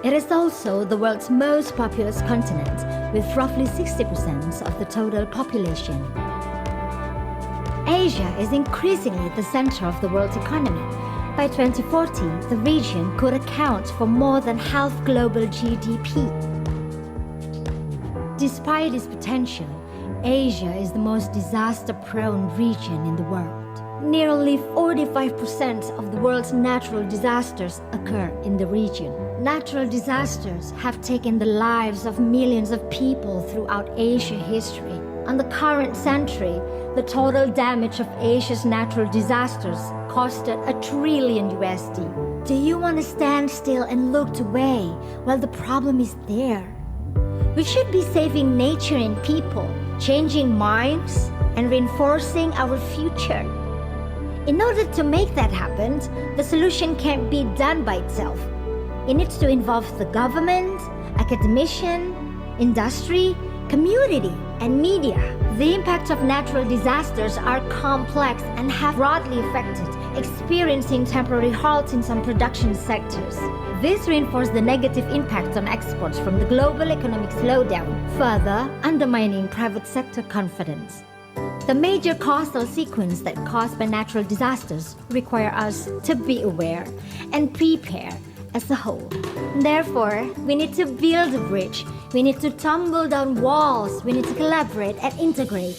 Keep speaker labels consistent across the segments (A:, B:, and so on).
A: It is also the world's most populous continent, with roughly 60% of the total population. Asia is increasingly the center of the world's economy. By 2040, the region could account for more than half global GDP. Despite its potential, Asia is the most disaster-prone region in the world. Nearly 45% of the world's natural disasters occur in the region. Natural disasters have taken the lives of millions of people throughout Asian history. In the current century, the total damage of Asia's natural disasters costed $1 trillion. Do you want to stand still and look away while the problem is there? We should be saving nature and people, changing minds, and reinforcing our future. In order to make that happen, the solution can't be done by itself. It needs to involve the government, academician, industry, community, and media. The impacts of natural disasters are complex and have broadly affected, experiencing temporary halts in some production sectors. This reinforced the negative impact on exports from the global economic slowdown, further undermining private sector confidence. The major causal sequence that caused by natural disasters require us to be aware and prepare as a whole. Therefore, we need to build a bridge. We need to tumble down walls. We need to collaborate and integrate.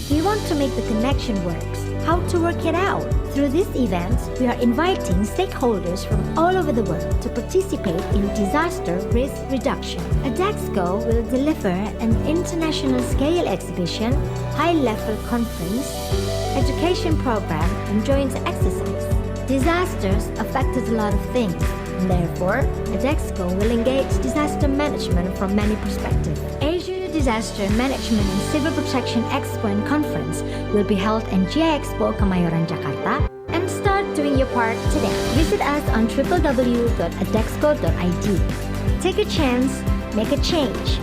A: We want to make the connection works. How to work it out? Through this event, we are inviting stakeholders from all over the world to participate in disaster risk reduction. Adexco will deliver an international scale exhibition, high-level conference, education program, and joint exercise. Disasters affected a lot of things. Therefore, Adexco will engage disaster management from many perspectives. Asia Disaster Management and Civil Protection Expo and Conference will be held in GI Expo Kemayoran, Jakarta, and start doing your part today. Visit us on www.adexco.id. Take a chance, make a change.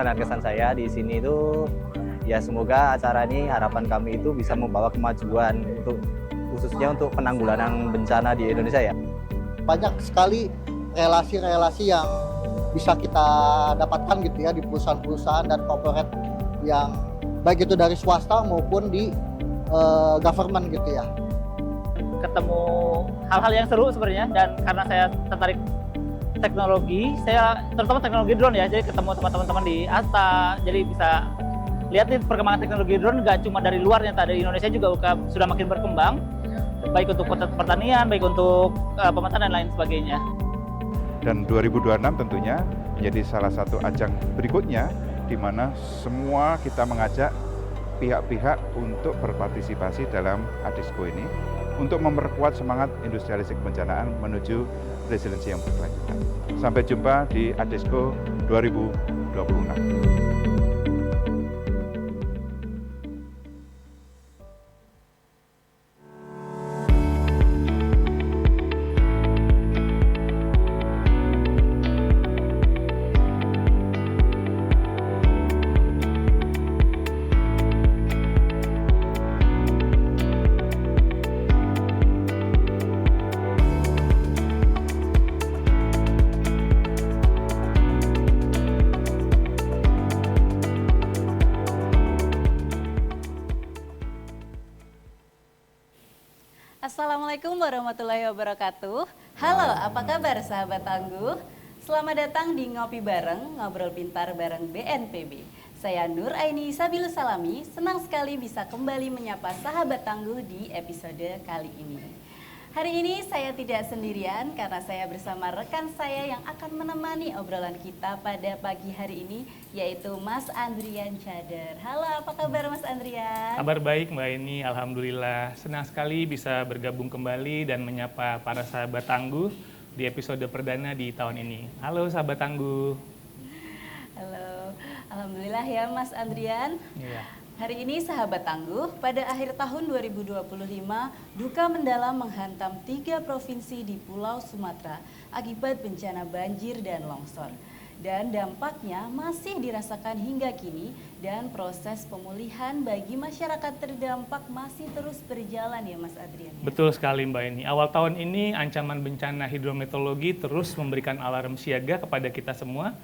B: Dan kesan saya di sini itu ya semoga acara ini harapan kami itu bisa membawa kemajuan untuk khususnya untuk penanggulangan bencana di Indonesia ya.
C: Banyak sekali relasi-relasi yang bisa kita dapatkan gitu ya di perusahaan-perusahaan dan corporate yang baik itu dari swasta maupun di government gitu ya.
D: Ketemu hal-hal yang seru sebenarnya, dan karena saya tertarik teknologi, saya terutama teknologi drone ya, jadi ketemu teman-teman di ASTA, jadi bisa lihat nih perkembangan teknologi drone nggak cuma dari luar, ternyata dari Indonesia juga sudah makin berkembang, baik untuk pertanian, baik untuk pemetaan dan lain sebagainya.
E: Dan 2026 tentunya menjadi salah satu ajang berikutnya di mana semua kita mengajak pihak-pihak untuk berpartisipasi dalam Adexco ini untuk memperkuat semangat industrialisasi kebencanaan menuju resiliensi yang berkelanjutan. Sampai jumpa di Adexco 2026.
F: Assalamualaikum warahmatullahi wabarakatuh. Halo, apa kabar sahabat tangguh? Selamat datang di Ngopi Bareng, Ngobrol Pintar bareng BNPB. Saya Nur Aini Sabilus Salami, senang sekali bisa kembali menyapa sahabat tangguh di episode kali ini. Hari ini saya tidak sendirian karena saya bersama rekan saya yang akan menemani obrolan kita pada pagi hari ini, yaitu Mas Andrian Chader. Halo, apa kabar Mas Andrian?
G: Kabar baik Mbak Eni, Alhamdulillah. Senang sekali bisa bergabung kembali dan menyapa para sahabat tangguh di episode perdana di tahun ini. Halo sahabat tangguh.
F: Halo, Alhamdulillah ya Mas Andrian.
G: Iya.
F: Hari ini sahabat tangguh, pada akhir tahun 2025, duka mendalam menghantam 3 provinsi di Pulau Sumatera akibat bencana banjir dan longsor. Dan dampaknya masih dirasakan hingga kini dan proses pemulihan bagi masyarakat terdampak masih terus berjalan ya Mas Adrian. Ya?
G: Betul sekali Mbak Eni. Awal tahun ini ancaman bencana hidrometeorologi terus memberikan alarm siaga kepada kita semua.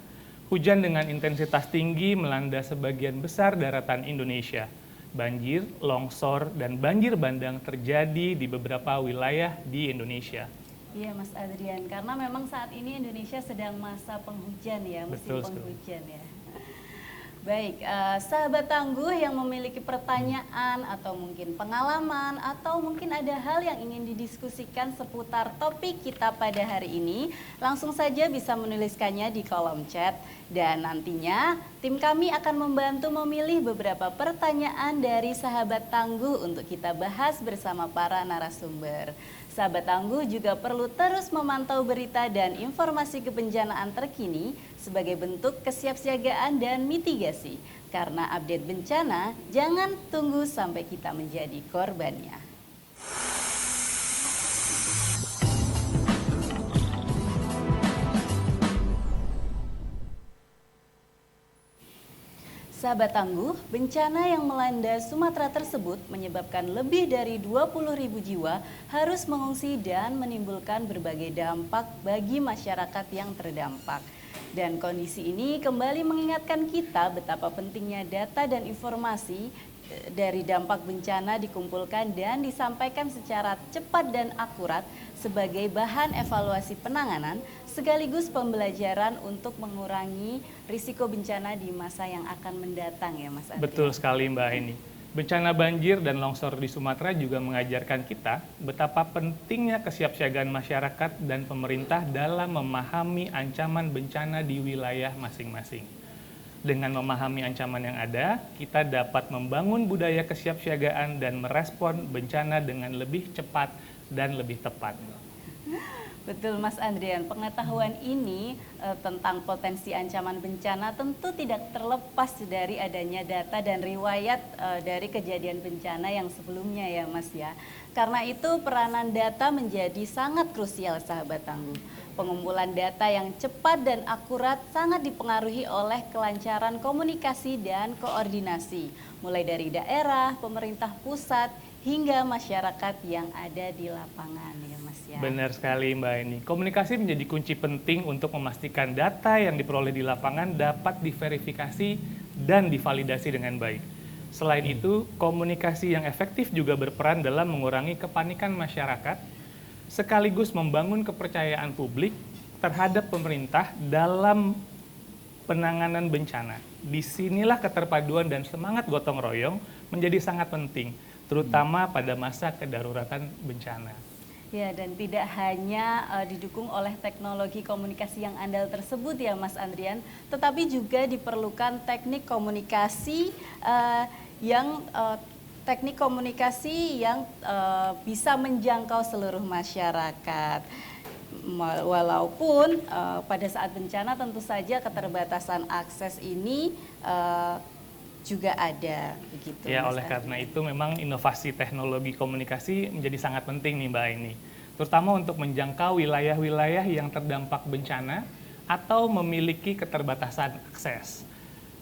G: Hujan dengan intensitas tinggi melanda sebagian besar daratan Indonesia. Banjir, longsor, dan banjir bandang terjadi di beberapa wilayah di Indonesia.
F: Iya Mas Adrian, karena memang saat ini Indonesia sedang masa penghujan ya, musim
G: Betul,
F: penghujan ya. Baik, sahabat tangguh yang memiliki pertanyaan atau mungkin pengalaman atau mungkin ada hal yang ingin didiskusikan seputar topik kita pada hari ini, langsung saja bisa menuliskannya di kolom chat dan nantinya tim kami akan membantu memilih beberapa pertanyaan dari sahabat tangguh untuk kita bahas bersama para narasumber. Sahabat tangguh juga perlu terus memantau berita dan informasi kebencanaan terkini sebagai bentuk kesiapsiagaan dan mitigasi. Karena update bencana, jangan tunggu sampai kita menjadi korbannya. Sahabat tangguh, bencana yang melanda Sumatera tersebut menyebabkan lebih dari 20.000 jiwa harus mengungsi dan menimbulkan berbagai dampak bagi masyarakat yang terdampak. Dan kondisi ini kembali mengingatkan kita betapa pentingnya data dan informasi dari dampak bencana dikumpulkan dan disampaikan secara cepat dan akurat sebagai bahan evaluasi penanganan sekaligus pembelajaran untuk mengurangi risiko bencana di masa yang akan mendatang ya Mas Andri.
G: Betul sekali Mbak Eni. Bencana banjir dan longsor di Sumatera juga mengajarkan kita betapa pentingnya kesiapsiagaan masyarakat dan pemerintah dalam memahami ancaman bencana di wilayah masing-masing. Dengan memahami ancaman yang ada, kita dapat membangun budaya kesiapsiagaan dan merespon bencana dengan lebih cepat dan lebih tepat.
F: Betul Mas Andrian, pengetahuan ini tentang potensi ancaman bencana tentu tidak terlepas dari adanya data dan riwayat dari kejadian bencana yang sebelumnya ya Mas ya. Karena itu peranan data menjadi sangat krusial sahabat tangguh. Pengumpulan data yang cepat dan akurat sangat dipengaruhi oleh kelancaran komunikasi dan koordinasi, mulai dari daerah, pemerintah pusat, hingga masyarakat yang ada di lapangan ya Mas ya.
G: Benar sekali Mbak Eni. Komunikasi menjadi kunci penting untuk memastikan data yang diperoleh di lapangan dapat diverifikasi dan divalidasi dengan baik. Selain itu, komunikasi yang efektif juga berperan dalam mengurangi kepanikan masyarakat, sekaligus membangun kepercayaan publik terhadap pemerintah dalam penanganan bencana. Disinilah keterpaduan dan semangat gotong royong menjadi sangat penting, terutama pada masa kedaruratan bencana.
F: Ya, dan tidak hanya didukung oleh teknologi komunikasi yang andal tersebut ya Mas Andrian, tetapi juga diperlukan teknik komunikasi yang bisa menjangkau seluruh masyarakat. Walaupun pada saat bencana tentu saja keterbatasan akses ini juga ada begitu.
G: Ya,
F: Mas
G: oleh
F: Andri.
G: karena itu memang inovasi teknologi komunikasi menjadi sangat penting nih Mbak Eni. Terutama untuk menjangkau wilayah-wilayah yang terdampak bencana atau memiliki keterbatasan akses.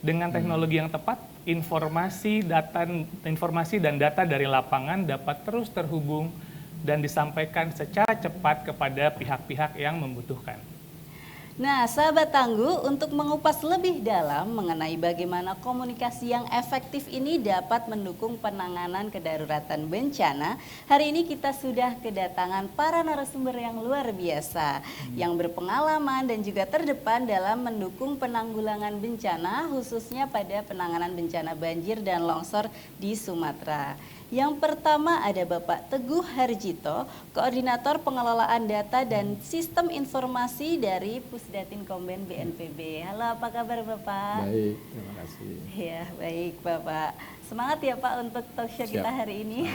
G: Dengan teknologi yang tepat, informasi dan data dari lapangan dapat terus terhubung dan disampaikan secara cepat kepada pihak-pihak yang membutuhkan.
F: Nah, sahabat tangguh, untuk mengupas lebih dalam mengenai bagaimana komunikasi yang efektif ini dapat mendukung penanganan kedaruratan bencana, hari ini kita sudah kedatangan para narasumber yang luar biasa, yang berpengalaman dan juga terdepan dalam mendukung penanggulangan bencana, khususnya pada penanganan bencana banjir dan longsor di Sumatera. Yang pertama ada Bapak Teguh Harjito, Koordinator Pengelolaan Data dan Sistem Informasi dari Pusdatin Komben BNPB. Halo, apa kabar Bapak?
H: Baik, terima kasih.
F: Ya, baik Bapak. Semangat ya Pak untuk talk show kita hari ini.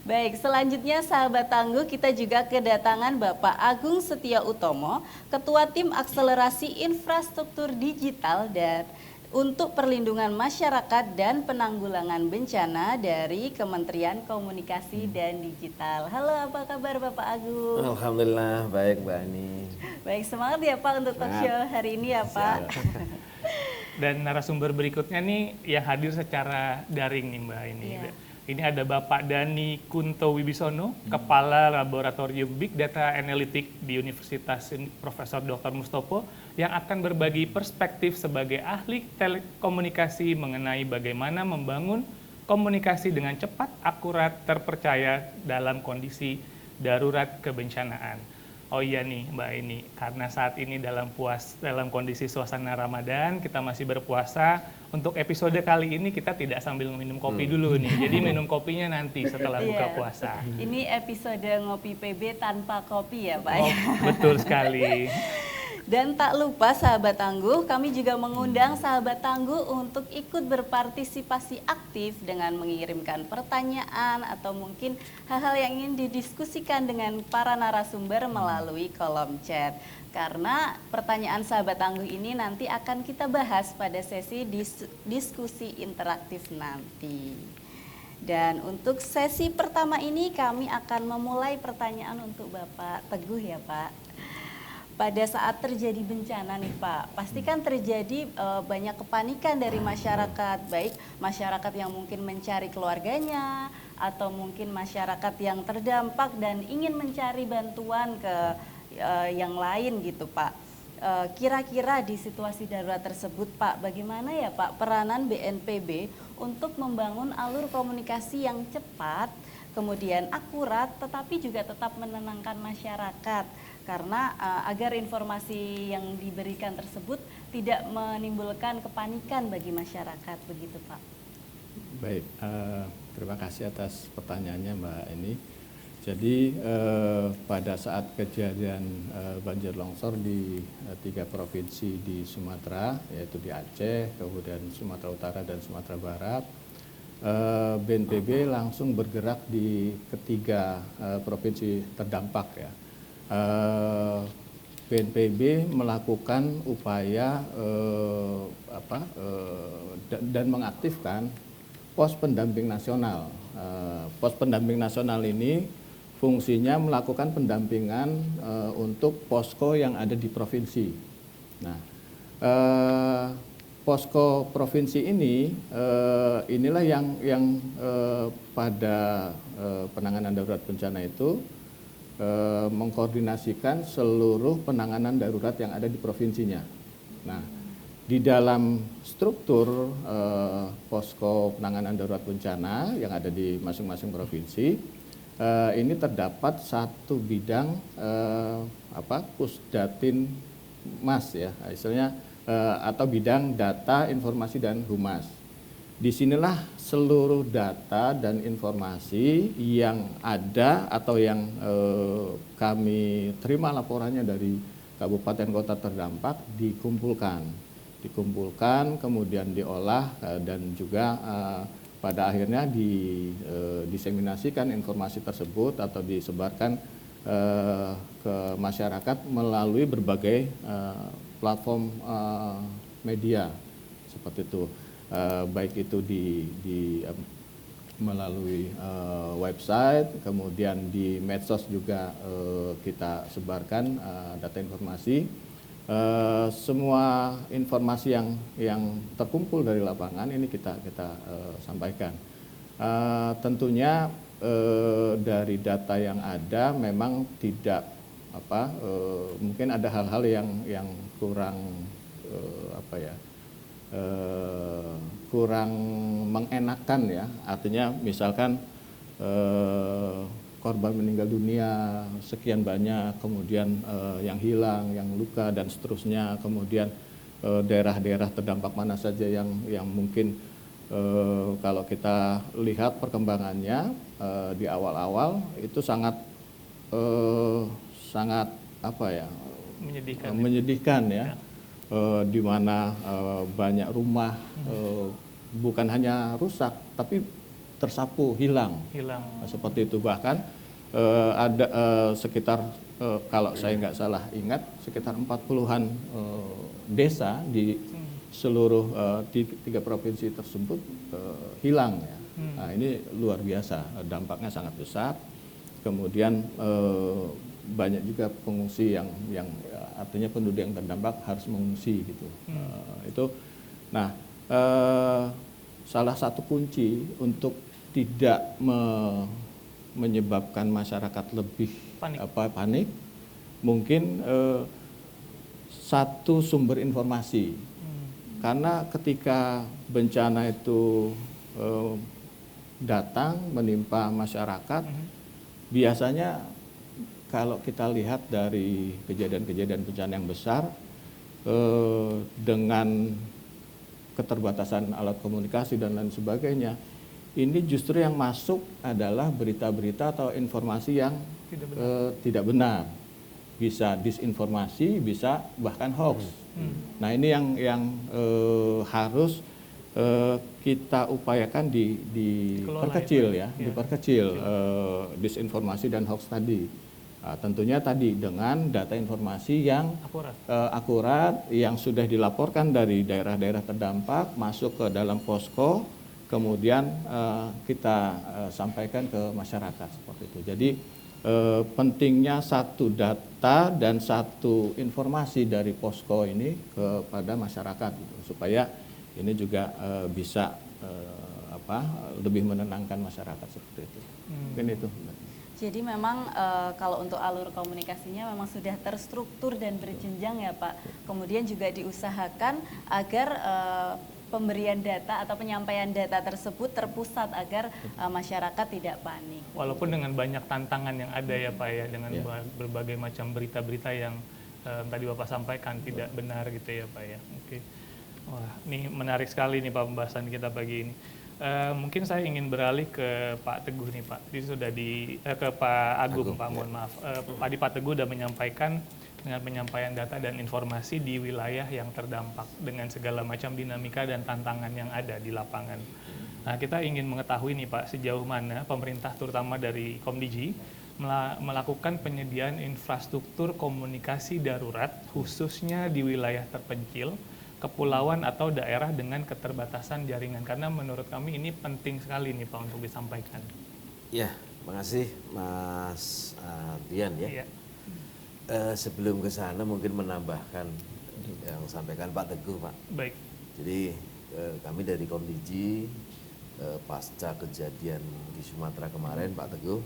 F: Baik, selanjutnya sahabat tangguh, kita juga kedatangan Bapak Agung Setia Utomo, Ketua Tim Akselerasi Infrastruktur Digital dan untuk Perlindungan Masyarakat dan Penanggulangan Bencana dari Kementerian Komunikasi dan Digital. Halo, apa kabar Bapak Agung?
H: Alhamdulillah, baik Mbak Ani.
F: Baik, semangat ya Pak untuk talk show hari ini ya Pak.
G: Dan narasumber berikutnya nih yang hadir secara daring nih Mbak ini.
F: Iya.
G: Ini ada Bapak Dani Kunto Wibisono, Kepala Laboratorium Big Data Analytic di Universitas Profesor Dr. Mustopo, yang akan berbagi perspektif sebagai ahli telekomunikasi mengenai bagaimana membangun komunikasi dengan cepat, akurat, terpercaya dalam kondisi darurat kebencanaan. Oh iya nih Mbak ini, karena saat ini dalam kondisi suasana Ramadan, kita masih berpuasa. Untuk episode kali ini kita tidak sambil minum kopi dulu nih, jadi minum kopinya nanti setelah buka puasa.
F: Ini episode Ngopi PB tanpa kopi ya Pak.
G: Oh, betul sekali.
F: Dan tak lupa sahabat tangguh, kami juga mengundang sahabat tangguh untuk ikut berpartisipasi aktif dengan mengirimkan pertanyaan atau mungkin hal-hal yang ingin didiskusikan dengan para narasumber melalui kolom chat. Karena pertanyaan sahabat tangguh ini nanti akan kita bahas pada sesi diskusi interaktif nanti. Dan untuk sesi pertama ini kami akan memulai pertanyaan untuk Bapak Teguh ya Pak. Pada saat terjadi bencana nih Pak, pasti kan terjadi banyak kepanikan dari masyarakat, baik masyarakat yang mungkin mencari keluarganya, atau mungkin masyarakat yang terdampak dan ingin mencari bantuan ke yang lain gitu Pak. Kira-kira di situasi darurat tersebut Pak, bagaimana ya Pak peranan BNPB untuk membangun alur komunikasi yang cepat, kemudian akurat, tetapi juga tetap menenangkan masyarakat? Karena agar informasi yang diberikan tersebut tidak menimbulkan kepanikan bagi masyarakat, begitu Pak.
H: Baik, terima kasih atas pertanyaannya Mbak Eni. Jadi pada saat kejadian banjir longsor di 3 provinsi di Sumatera, yaitu di Aceh, kemudian Sumatera Utara dan Sumatera Barat, BNPB langsung bergerak di ketiga provinsi terdampak ya. BNPB melakukan upaya dan mengaktifkan pos pendamping nasional. Pos pendamping nasional ini fungsinya melakukan pendampingan untuk posko yang ada di provinsi. Nah, posko provinsi ini inilah yang pada penanganan darurat bencana itu mengkoordinasikan seluruh penanganan darurat yang ada di provinsinya. Nah, di dalam struktur posko penanganan darurat bencana yang ada di masing-masing provinsi, ini terdapat satu bidang Pusdatin Mas ya, istilahnya atau bidang data, informasi dan humas. Disinilah seluruh data dan informasi yang ada atau yang kami terima laporannya dari kabupaten kota terdampak dikumpulkan, kemudian diolah dan juga pada akhirnya diseminasikan informasi tersebut atau disebarkan ke masyarakat melalui berbagai platform media seperti itu. Baik itu melalui website, kemudian di medsos juga kita sebarkan data informasi. Semua informasi yang terkumpul dari lapangan ini kita sampaikan. Tentunya dari data yang ada memang tidak mungkin ada hal-hal yang kurang kurang mengenakan ya, artinya misalkan korban meninggal dunia sekian banyak, kemudian yang hilang, yang luka dan seterusnya, kemudian daerah-daerah terdampak mana saja yang mungkin Kalau kita lihat perkembangannya di awal-awal itu sangat apa ya, menyedihkan ya. Di mana banyak rumah bukan hanya rusak tapi tersapu hilang. Seperti itu, bahkan ada sekitar kalau saya nggak salah ingat sekitar 40-an desa di seluruh 3 provinsi tersebut hilang ya. Nah, ini luar biasa, dampaknya sangat besar. Kemudian banyak juga pengungsi yang artinya penduduk yang terdampak harus mengungsi gitu. Itu, nah salah satu kunci untuk tidak menyebabkan masyarakat lebih panik mungkin satu sumber informasi. Karena ketika bencana itu datang menimpa masyarakat, biasanya kalau kita lihat dari kejadian-kejadian bencana yang besar, dengan keterbatasan alat komunikasi dan lain sebagainya, ini justru yang masuk adalah berita-berita atau informasi yang tidak benar. Bisa disinformasi, bisa bahkan hoax. Nah, ini yang harus kita upayakan diperkecil ya, diperkecil disinformasi dan hoax tadi. Tentunya tadi dengan data informasi yang akurat yang sudah dilaporkan dari daerah-daerah terdampak masuk ke dalam posko, kemudian kita sampaikan ke masyarakat seperti itu. Jadi pentingnya satu data dan satu informasi dari posko ini kepada masyarakat gitu, supaya ini juga bisa lebih menenangkan masyarakat seperti itu. Mungkin itu.
F: Jadi memang kalau untuk alur komunikasinya memang sudah terstruktur dan berjenjang ya Pak. Kemudian juga diusahakan agar pemberian data atau penyampaian data tersebut terpusat agar masyarakat tidak panik.
G: Walaupun dengan banyak tantangan yang ada ya Pak ya, dengan berbagai macam berita-berita yang tadi Bapak sampaikan tidak benar gitu ya Pak ya. Oke. Wah, ini menarik sekali nih Pak pembahasan kita pagi ini. Mungkin saya ingin beralih ke Pak Teguh nih Pak. Ini sudah ke Pak Agung Pak, mohon maaf. Tadi Pak Teguh sudah menyampaikan dengan penyampaian data dan informasi di wilayah yang terdampak dengan segala macam dinamika dan tantangan yang ada di lapangan. Nah, kita ingin mengetahui nih Pak, sejauh mana pemerintah terutama dari Komdiji melakukan penyediaan infrastruktur komunikasi darurat khususnya di wilayah terpencil, kepulauan atau daerah dengan keterbatasan jaringan, karena menurut kami ini penting sekali nih Pak untuk disampaikan.
I: Ya, makasih Mas Dian ya. Sebelum ke sana mungkin menambahkan yang sampaikan Pak Teguh Pak.
G: Baik.
I: Jadi kami dari Komdiji pasca kejadian di Sumatera kemarin Pak Teguh,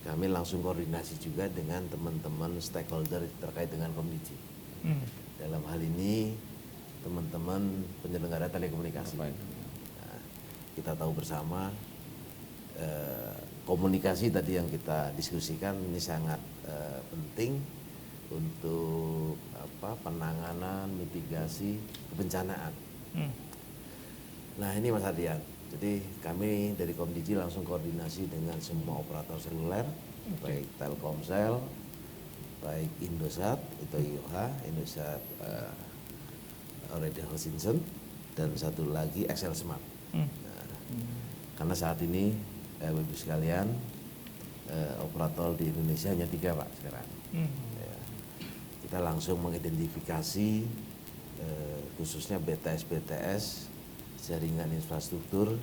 I: kami langsung koordinasi juga dengan teman-teman stakeholder terkait dengan Komdiji. Dalam hal ini teman-teman penyelenggara telekomunikasi. Nah, kita tahu bersama komunikasi tadi yang kita diskusikan ini sangat penting untuk penanganan, mitigasi kebencanaan. Nah, ini Mas Ardian. Jadi kami dari Komdiji langsung koordinasi dengan semua operator seluler, baik Telkomsel, baik Indosat, itu IOH, Indosat Radio Hutchinson, dan satu lagi XL Smart. Karena saat ini Bapak-Ibu sekalian, operator di Indonesia hanya 3 Pak sekarang. Kita langsung mengidentifikasi khususnya BTS jaringan infrastruktur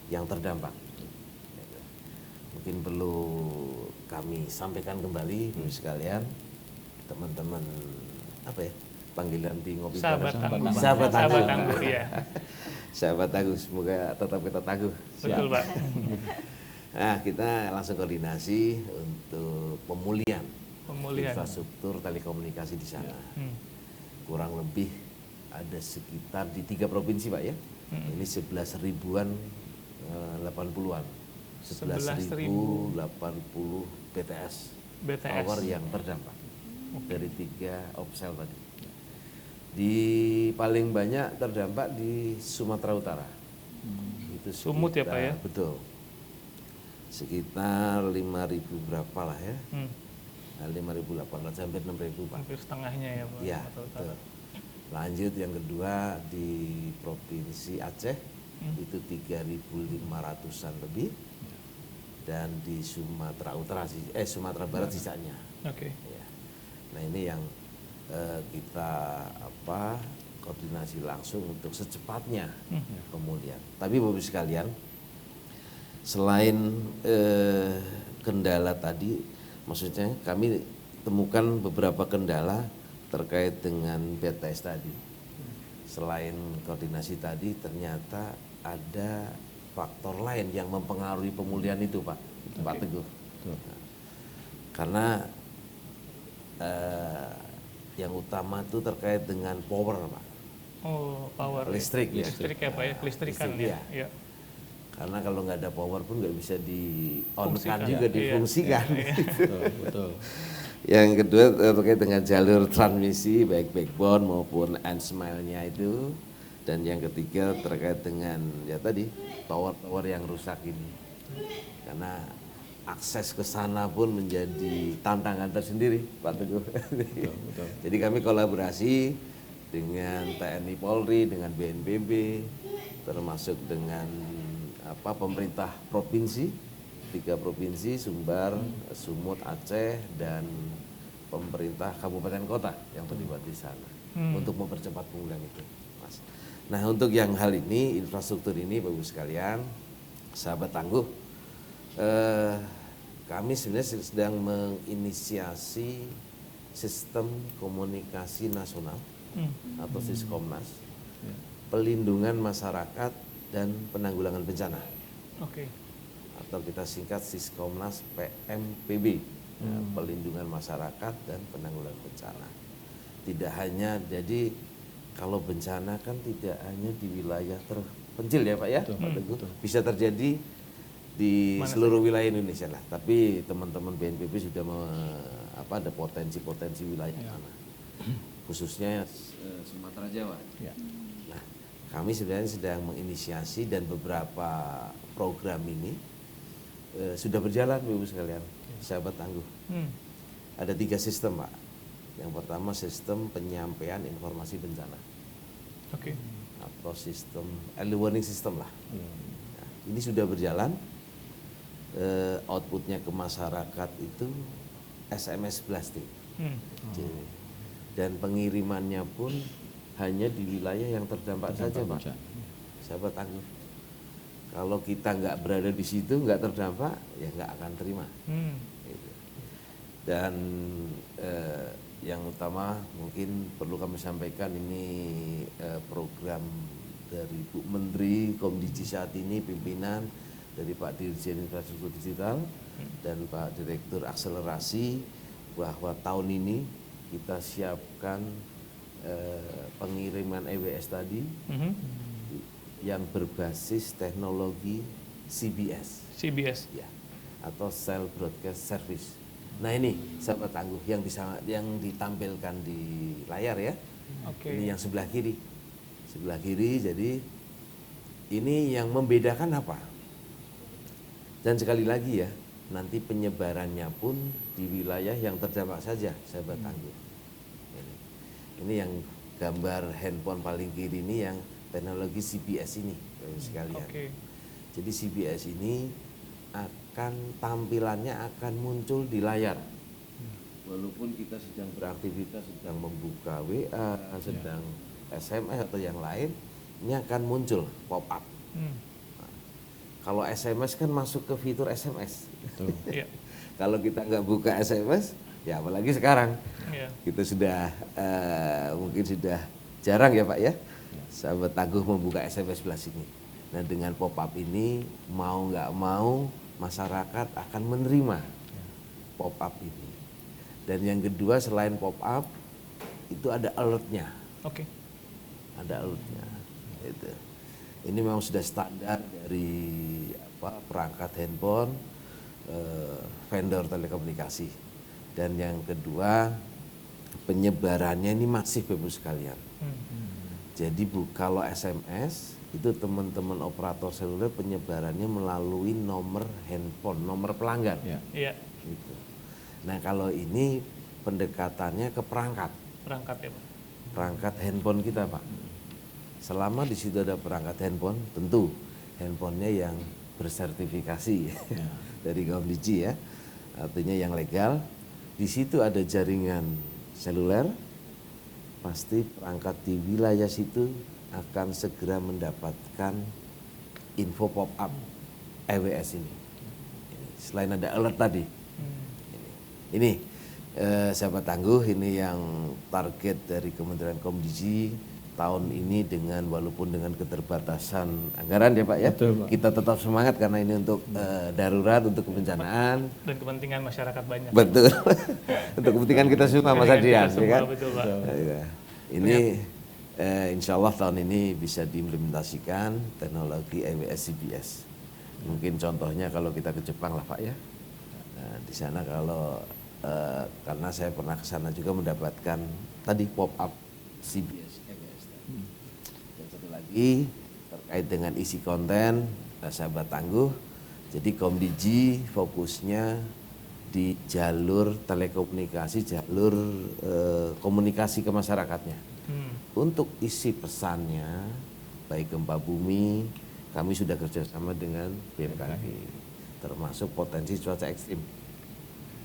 I: yang terdampak. Mungkin perlu kami sampaikan kembali Bapak sekalian, teman-teman panggilan di ngopi
G: Sahabat Tangguh.
I: Sahabat
G: Tangguh ya.
I: Sahabat Tangguh, semoga tetap kita tangguh.
G: Betul Pak.
I: Nah, kita langsung koordinasi untuk pemulihan infrastruktur telekomunikasi di sana. Kurang lebih ada sekitar di 3 provinsi Pak ya. Ini 11 ribuan 80-an. 11.080 BTS tower yang terdampak dari 3 opsel tadi. Di paling banyak terdampak di Sumatera Utara. itu
G: Sumut ya, Pak, ya?
I: Betul. Sekitar 5.000 berapa lah ya. 5.800 sampai 6.000 Pak.
G: Hampir setengahnya ya Pak.
I: Iya, betul. Lanjut yang kedua di Provinsi Aceh itu 3.500-an lebih, dan di Sumatera Utara Sumatera Barat sisanya.
G: Oke.
I: Ya. Nah ini yang kita koordinasi langsung untuk secepatnya pemulihan. Tapi Bapak sekalian, selain kendala tadi, maksudnya kami temukan beberapa kendala terkait dengan BTS tadi. Selain koordinasi tadi, ternyata ada faktor lain yang mempengaruhi pemulihan itu, Pak Teguh. Nah, karena yang utama itu terkait dengan power, Pak.
G: Oh, power.
I: Listrik ya.
G: Listrik ya Pak ya, kelistrikan
I: Listrik,
G: ya. Iya.
I: Karena kalau nggak ada power pun nggak bisa di-on-kan
G: Fungsikan.
I: juga,
G: Iya.
I: difungsikan.
G: Iya.
H: Betul.
I: Yang kedua terkait dengan jalur transmisi baik backbone maupun end smile-nya itu, dan yang ketiga terkait dengan ya tadi tower-tower yang rusak ini, karena akses ke sana pun menjadi tantangan tersendiri, Pak Teguh.
H: Betul.
I: Jadi kami kolaborasi dengan TNI Polri, dengan BNPB, termasuk dengan pemerintah provinsi, 3 provinsi, Sumbar, Sumut, Aceh, dan pemerintah kabupaten kota yang terlibat di sana untuk mempercepat pemulihan itu, Mas. Nah untuk yang hal ini, infrastruktur ini, Bapak Ibu sekalian, sahabat tangguh, kami sebenarnya sedang menginisiasi sistem komunikasi nasional atau Siskomnas, pelindungan masyarakat dan penanggulangan bencana.
G: Oke.
I: Atau kita singkat Siskomnas PMPB, ya, pelindungan masyarakat dan penanggulangan bencana. Tidak hanya, jadi kalau bencana kan tidak hanya di wilayah terpencil ya Pak ya, Pak Teguh, bisa terjadi di seluruh wilayah Indonesia lah. Tapi teman-teman BNPB sudah ada potensi-potensi wilayah mana, khususnya Sumatera Jawa.
H: Ya.
I: Nah, kami sebenarnya sedang menginisiasi, dan beberapa program ini sudah berjalan, Ibu sekalian, sahabat tangguh. Ada 3 sistem, Pak. Yang pertama sistem penyampaian informasi bencana,
G: Oke.
I: atau sistem early warning system lah. Nah, ini sudah berjalan. Outputnya ke masyarakat itu SMS blasting. Dan pengirimannya pun hanya di wilayah yang terdampak saja, Pak. Sahabat tangguh. Kalau kita nggak berada di situ, nggak terdampak, ya nggak akan terima. Gitu. Dan yang utama mungkin perlu kami sampaikan, ini program dari Bu Menteri Komdigi saat ini, pimpinan dari Pak Dirjen Infrastruktur Digital dan Pak Direktur Akselerasi, bahwa tahun ini kita siapkan pengiriman EWS tadi yang berbasis teknologi CBS.
G: CBS.
I: Ya, atau Cell Broadcast Service. Nah ini sahabat tangguh yang ditampilkan di layar ya.
G: Oke.
I: Ini yang sebelah kiri. Sebelah kiri, jadi ini yang membedakan apa? Dan sekali lagi ya, nanti penyebarannya pun di wilayah yang terdampak saja, sahabat tangguh. Ini yang gambar handphone paling kiri ini yang teknologi CBS ini, sekalian.
G: Oke.
I: Jadi CBS ini tampilannya akan muncul di layar. Walaupun kita sedang beraktivitas, sedang membuka WA, sedang SMS atau yang lain, ini akan muncul pop up. Kalau SMS kan masuk ke fitur SMS.
G: Iya.
I: Kalau kita nggak buka SMS, ya apalagi sekarang.
G: Iya.
I: Kita sudah mungkin sudah jarang ya Pak ya, sahabat tangguh membuka SMS blast ini. Nah dengan pop up ini, mau nggak mau masyarakat akan menerima pop up ini. Dan yang kedua, selain pop up itu ada alertnya.
G: Oke.
I: Ada alertnya. Itu. Ini memang sudah standar dari perangkat handphone vendor telekomunikasi. Dan yang kedua, penyebarannya ini masif Bapak sekalian. Jadi kalau SMS itu teman-teman operator seluler penyebarannya melalui nomor handphone, nomor pelanggan.
G: Iya.
I: Gitu. Nah kalau ini pendekatannya ke perangkat.
G: Perangkat ya Pak.
I: Perangkat handphone kita Pak. Selama di situ ada perangkat handphone, tentu handphonenya yang bersertifikasi dari Komdigi ya, artinya yang legal. Di situ ada jaringan seluler, pasti perangkat di wilayah situ akan segera mendapatkan info pop-up EWS ini. Selain ada alert tadi. Ini sahabat tangguh, ini yang target dari Kementerian Komdigi tahun ini dengan walaupun dengan keterbatasan anggaran ya Pak ya.
H: Betul, Pak.
I: Kita tetap semangat karena ini untuk darurat, untuk kebencanaan.
G: Dan kepentingan masyarakat banyak.
I: Betul. Untuk kepentingan kita semua Mas Adrian, ya kan?
G: Betul, Pak.
I: Ya. Ini insya Allah tahun ini bisa diimplementasikan teknologi EWS CBS. Mungkin contohnya kalau kita ke Jepang lah Pak ya. Nah, di sana kalau karena saya pernah ke sana juga mendapatkan tadi pop-up CBS EWS. Dan satu lagi terkait dengan isi konten, sahabat tangguh. Jadi Komdigi fokusnya di jalur telekomunikasi, jalur komunikasi ke masyarakatnya. Untuk isi pesannya, baik gempa bumi, kami sudah kerjasama dengan BMKG, termasuk potensi cuaca ekstrim.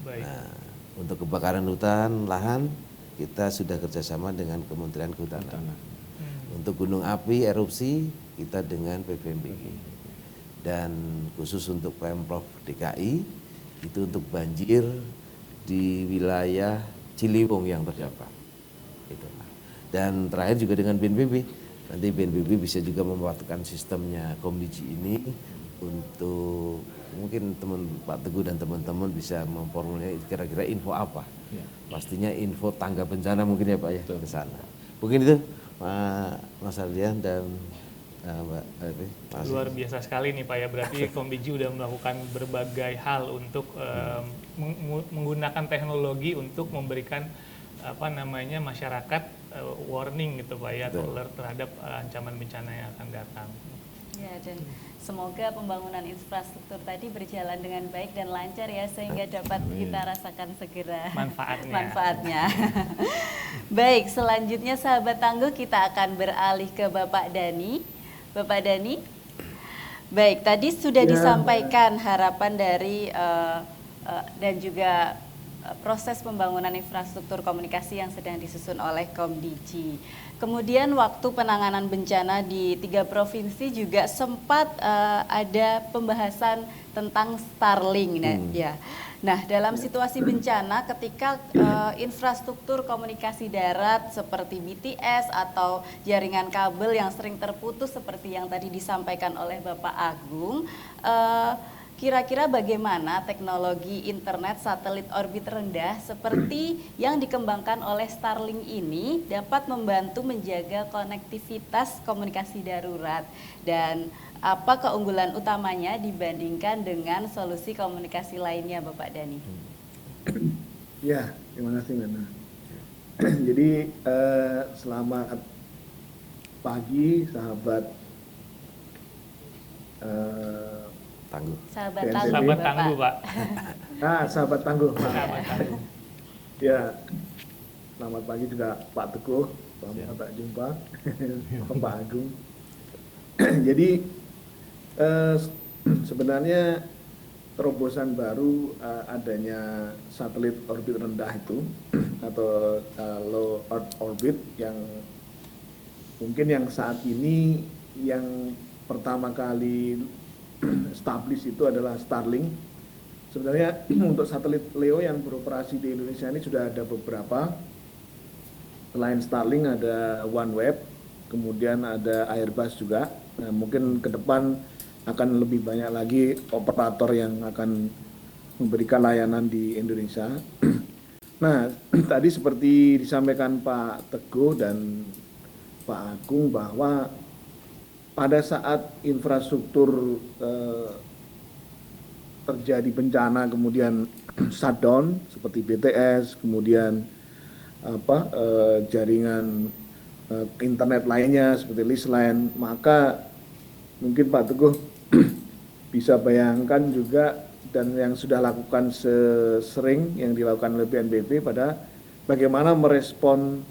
G: Baik.
I: Nah, untuk kebakaran hutan, lahan, kita sudah kerjasama dengan Kementerian Kehutanan. Untuk gunung api, erupsi, kita dengan PVMBG. Dan khusus untuk Pemprov DKI, itu untuk banjir di wilayah Ciliwung yang terdampak. Itu. Dan terakhir juga dengan BNPB. Nanti BNPB bisa juga memanfaatkan sistemnya Komdigi ini untuk mungkin Pak Teguh dan teman-teman bisa memformulasi kira-kira info apa. Pastinya info tangga bencana mungkin ya Pak ya ke sana. Mungkin itu Mas Ardian dan Mbak Evi.
G: Luar biasa sekali nih Pak ya, berarti Komdigi udah melakukan berbagai hal untuk menggunakan teknologi untuk memberikan masyarakat warning gitu Pak ya, atau alert terhadap ancaman bencana yang akan datang.
F: Ya, dan semoga pembangunan infrastruktur tadi berjalan dengan baik dan lancar ya, sehingga dapat kita rasakan segera manfaatnya. Baik, selanjutnya sahabat tangguh, kita akan beralih ke Bapak Dani. Bapak Dani, baik, tadi sudah disampaikan harapan dari dan juga proses pembangunan infrastruktur komunikasi yang sedang disusun oleh Komdigi. Kemudian waktu penanganan bencana di 3 provinsi juga sempat ada pembahasan tentang Starlink. Nah, dalam situasi bencana ketika infrastruktur komunikasi darat seperti BTS atau jaringan kabel yang sering terputus seperti yang tadi disampaikan oleh Bapak Agung, kira-kira bagaimana teknologi internet satelit orbit rendah seperti yang dikembangkan oleh Starlink ini dapat membantu menjaga konektivitas komunikasi darurat, dan apa keunggulan utamanya dibandingkan dengan solusi komunikasi lainnya, Bapak Dani?
J: Ya, terima kasih Nana. Jadi selamat pagi sahabat
I: Tangguh.
F: Sahabat
G: tangguh, Pak.
J: Sahabat tangguh.
G: Sahabat tangguh.
J: Ya, selamat pagi juga Pak Teguh, tak jumpa, Pak Agung. Jadi sebenarnya terobosan baru adanya satelit orbit rendah itu atau low Earth orbit yang mungkin yang saat ini yang pertama kali establish itu adalah Starlink. Sebenarnya untuk satelit LEO yang beroperasi di Indonesia ini sudah ada beberapa. Selain Starlink ada OneWeb, kemudian ada Airbus juga. Nah, mungkin ke depan akan lebih banyak lagi operator yang akan memberikan layanan di Indonesia. Nah, tadi seperti disampaikan Pak Teguh dan Pak Agung bahwa pada saat infrastruktur terjadi bencana kemudian shutdown seperti BTS, kemudian jaringan internet lainnya seperti Leasline, maka mungkin Pak Teguh bisa bayangkan juga dan yang sudah lakukan sering yang dilakukan oleh BNPB pada bagaimana merespon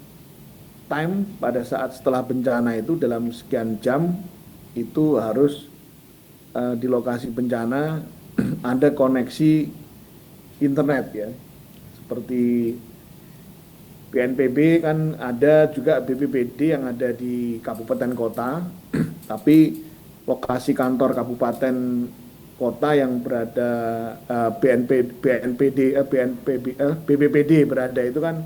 J: time pada saat setelah bencana itu dalam sekian jam itu harus di lokasi bencana ada koneksi internet ya. Seperti BNPB kan ada juga BPBD yang ada di kabupaten kota, tapi lokasi kantor kabupaten kota yang berada BPBD berada itu kan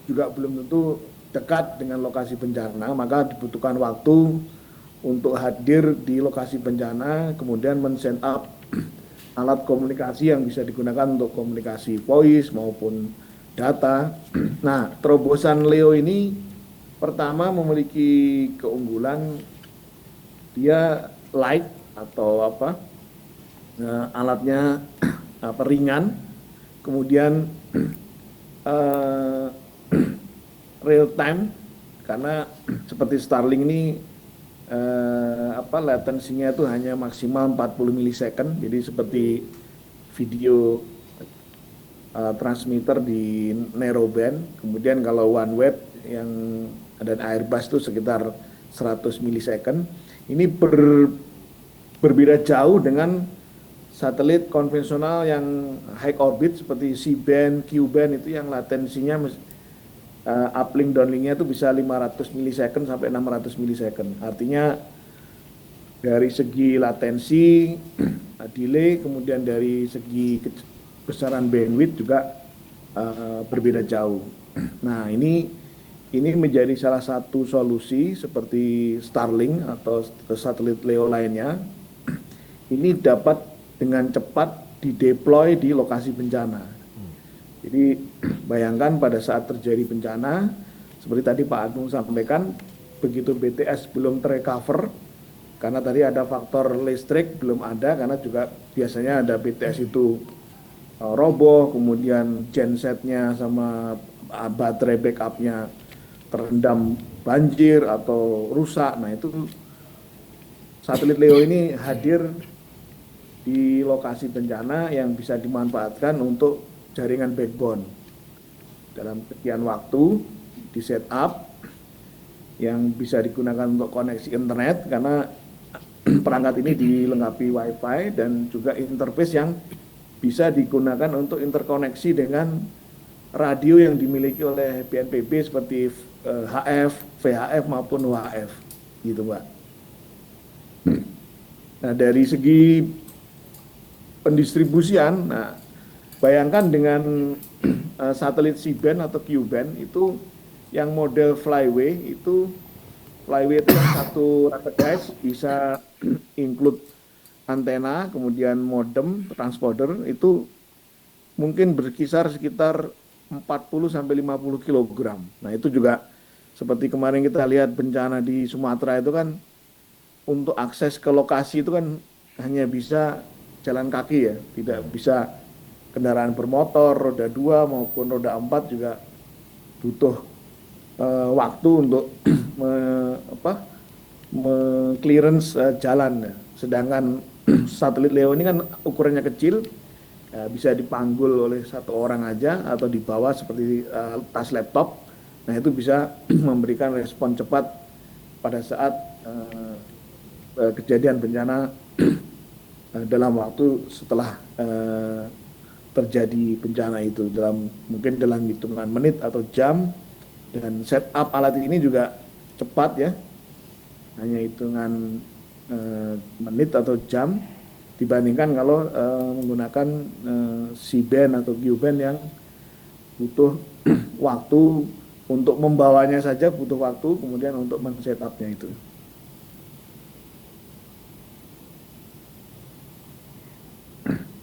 J: juga belum tentu dekat dengan lokasi bencana, maka dibutuhkan waktu untuk hadir di lokasi bencana, kemudian men-set up alat komunikasi yang bisa digunakan untuk komunikasi voice maupun data. Nah, terobosan Leo ini pertama memiliki keunggulan dia light atau alatnya ringan, kemudian real time karena seperti Starlink ini latensinya itu hanya maksimal 40 milisecond, jadi seperti video transmitter di narrowband. Kemudian kalau OneWeb yang ada Airbus itu sekitar 100 milisecond. Ini berbeda jauh dengan satelit konvensional yang high orbit seperti C-band, Q-band itu yang latensinya uplink downlinknya itu bisa 500 milisecond sampai 600 milisecond. Artinya dari segi latensi, delay, kemudian dari segi besaran bandwidth juga berbeda jauh. Nah, ini menjadi salah satu solusi seperti Starlink atau satelit Leo lainnya. Ini dapat dengan cepat dideploy di lokasi bencana. Jadi bayangkan pada saat terjadi bencana, seperti tadi Pak Agung sampaikan, begitu BTS belum terrecover, karena tadi ada faktor listrik belum ada, karena juga biasanya ada BTS itu roboh, kemudian gensetnya sama baterai backupnya terendam banjir atau rusak. Nah, itu satelit Leo ini hadir di lokasi bencana yang bisa dimanfaatkan untuk jaringan backbone. Dalam sekian waktu di set up yang bisa digunakan untuk koneksi internet karena perangkat ini dilengkapi wifi dan juga interface yang bisa digunakan untuk interkoneksi dengan radio yang dimiliki oleh BNPB seperti HF, VHF maupun UHF gitu Pak. Nah, dari segi pendistribusian, nah bayangkan dengan satelit C-band atau Q-band itu yang model flyway itu yang satu ruggedized bisa include antena, kemudian modem, transponder itu mungkin berkisar sekitar 40 sampai 50 kg. Nah, itu juga seperti kemarin kita lihat bencana di Sumatera itu kan untuk akses ke lokasi itu kan hanya bisa jalan kaki ya, tidak bisa kendaraan bermotor, roda 2 maupun roda 4 juga butuh waktu untuk clearance jalan. Sedangkan satelit Leo ini kan ukurannya kecil, bisa dipanggul oleh satu orang aja atau dibawa seperti tas laptop. Nah, itu bisa memberikan respon cepat pada saat kejadian bencana dalam waktu setelah terjadi bencana itu, mungkin dalam hitungan menit atau jam. Dan setup alat ini juga cepat ya, hanya hitungan menit atau jam dibandingkan kalau menggunakan C-band atau Q-band yang butuh waktu untuk membawanya saja, butuh waktu, kemudian untuk men-setupnya itu.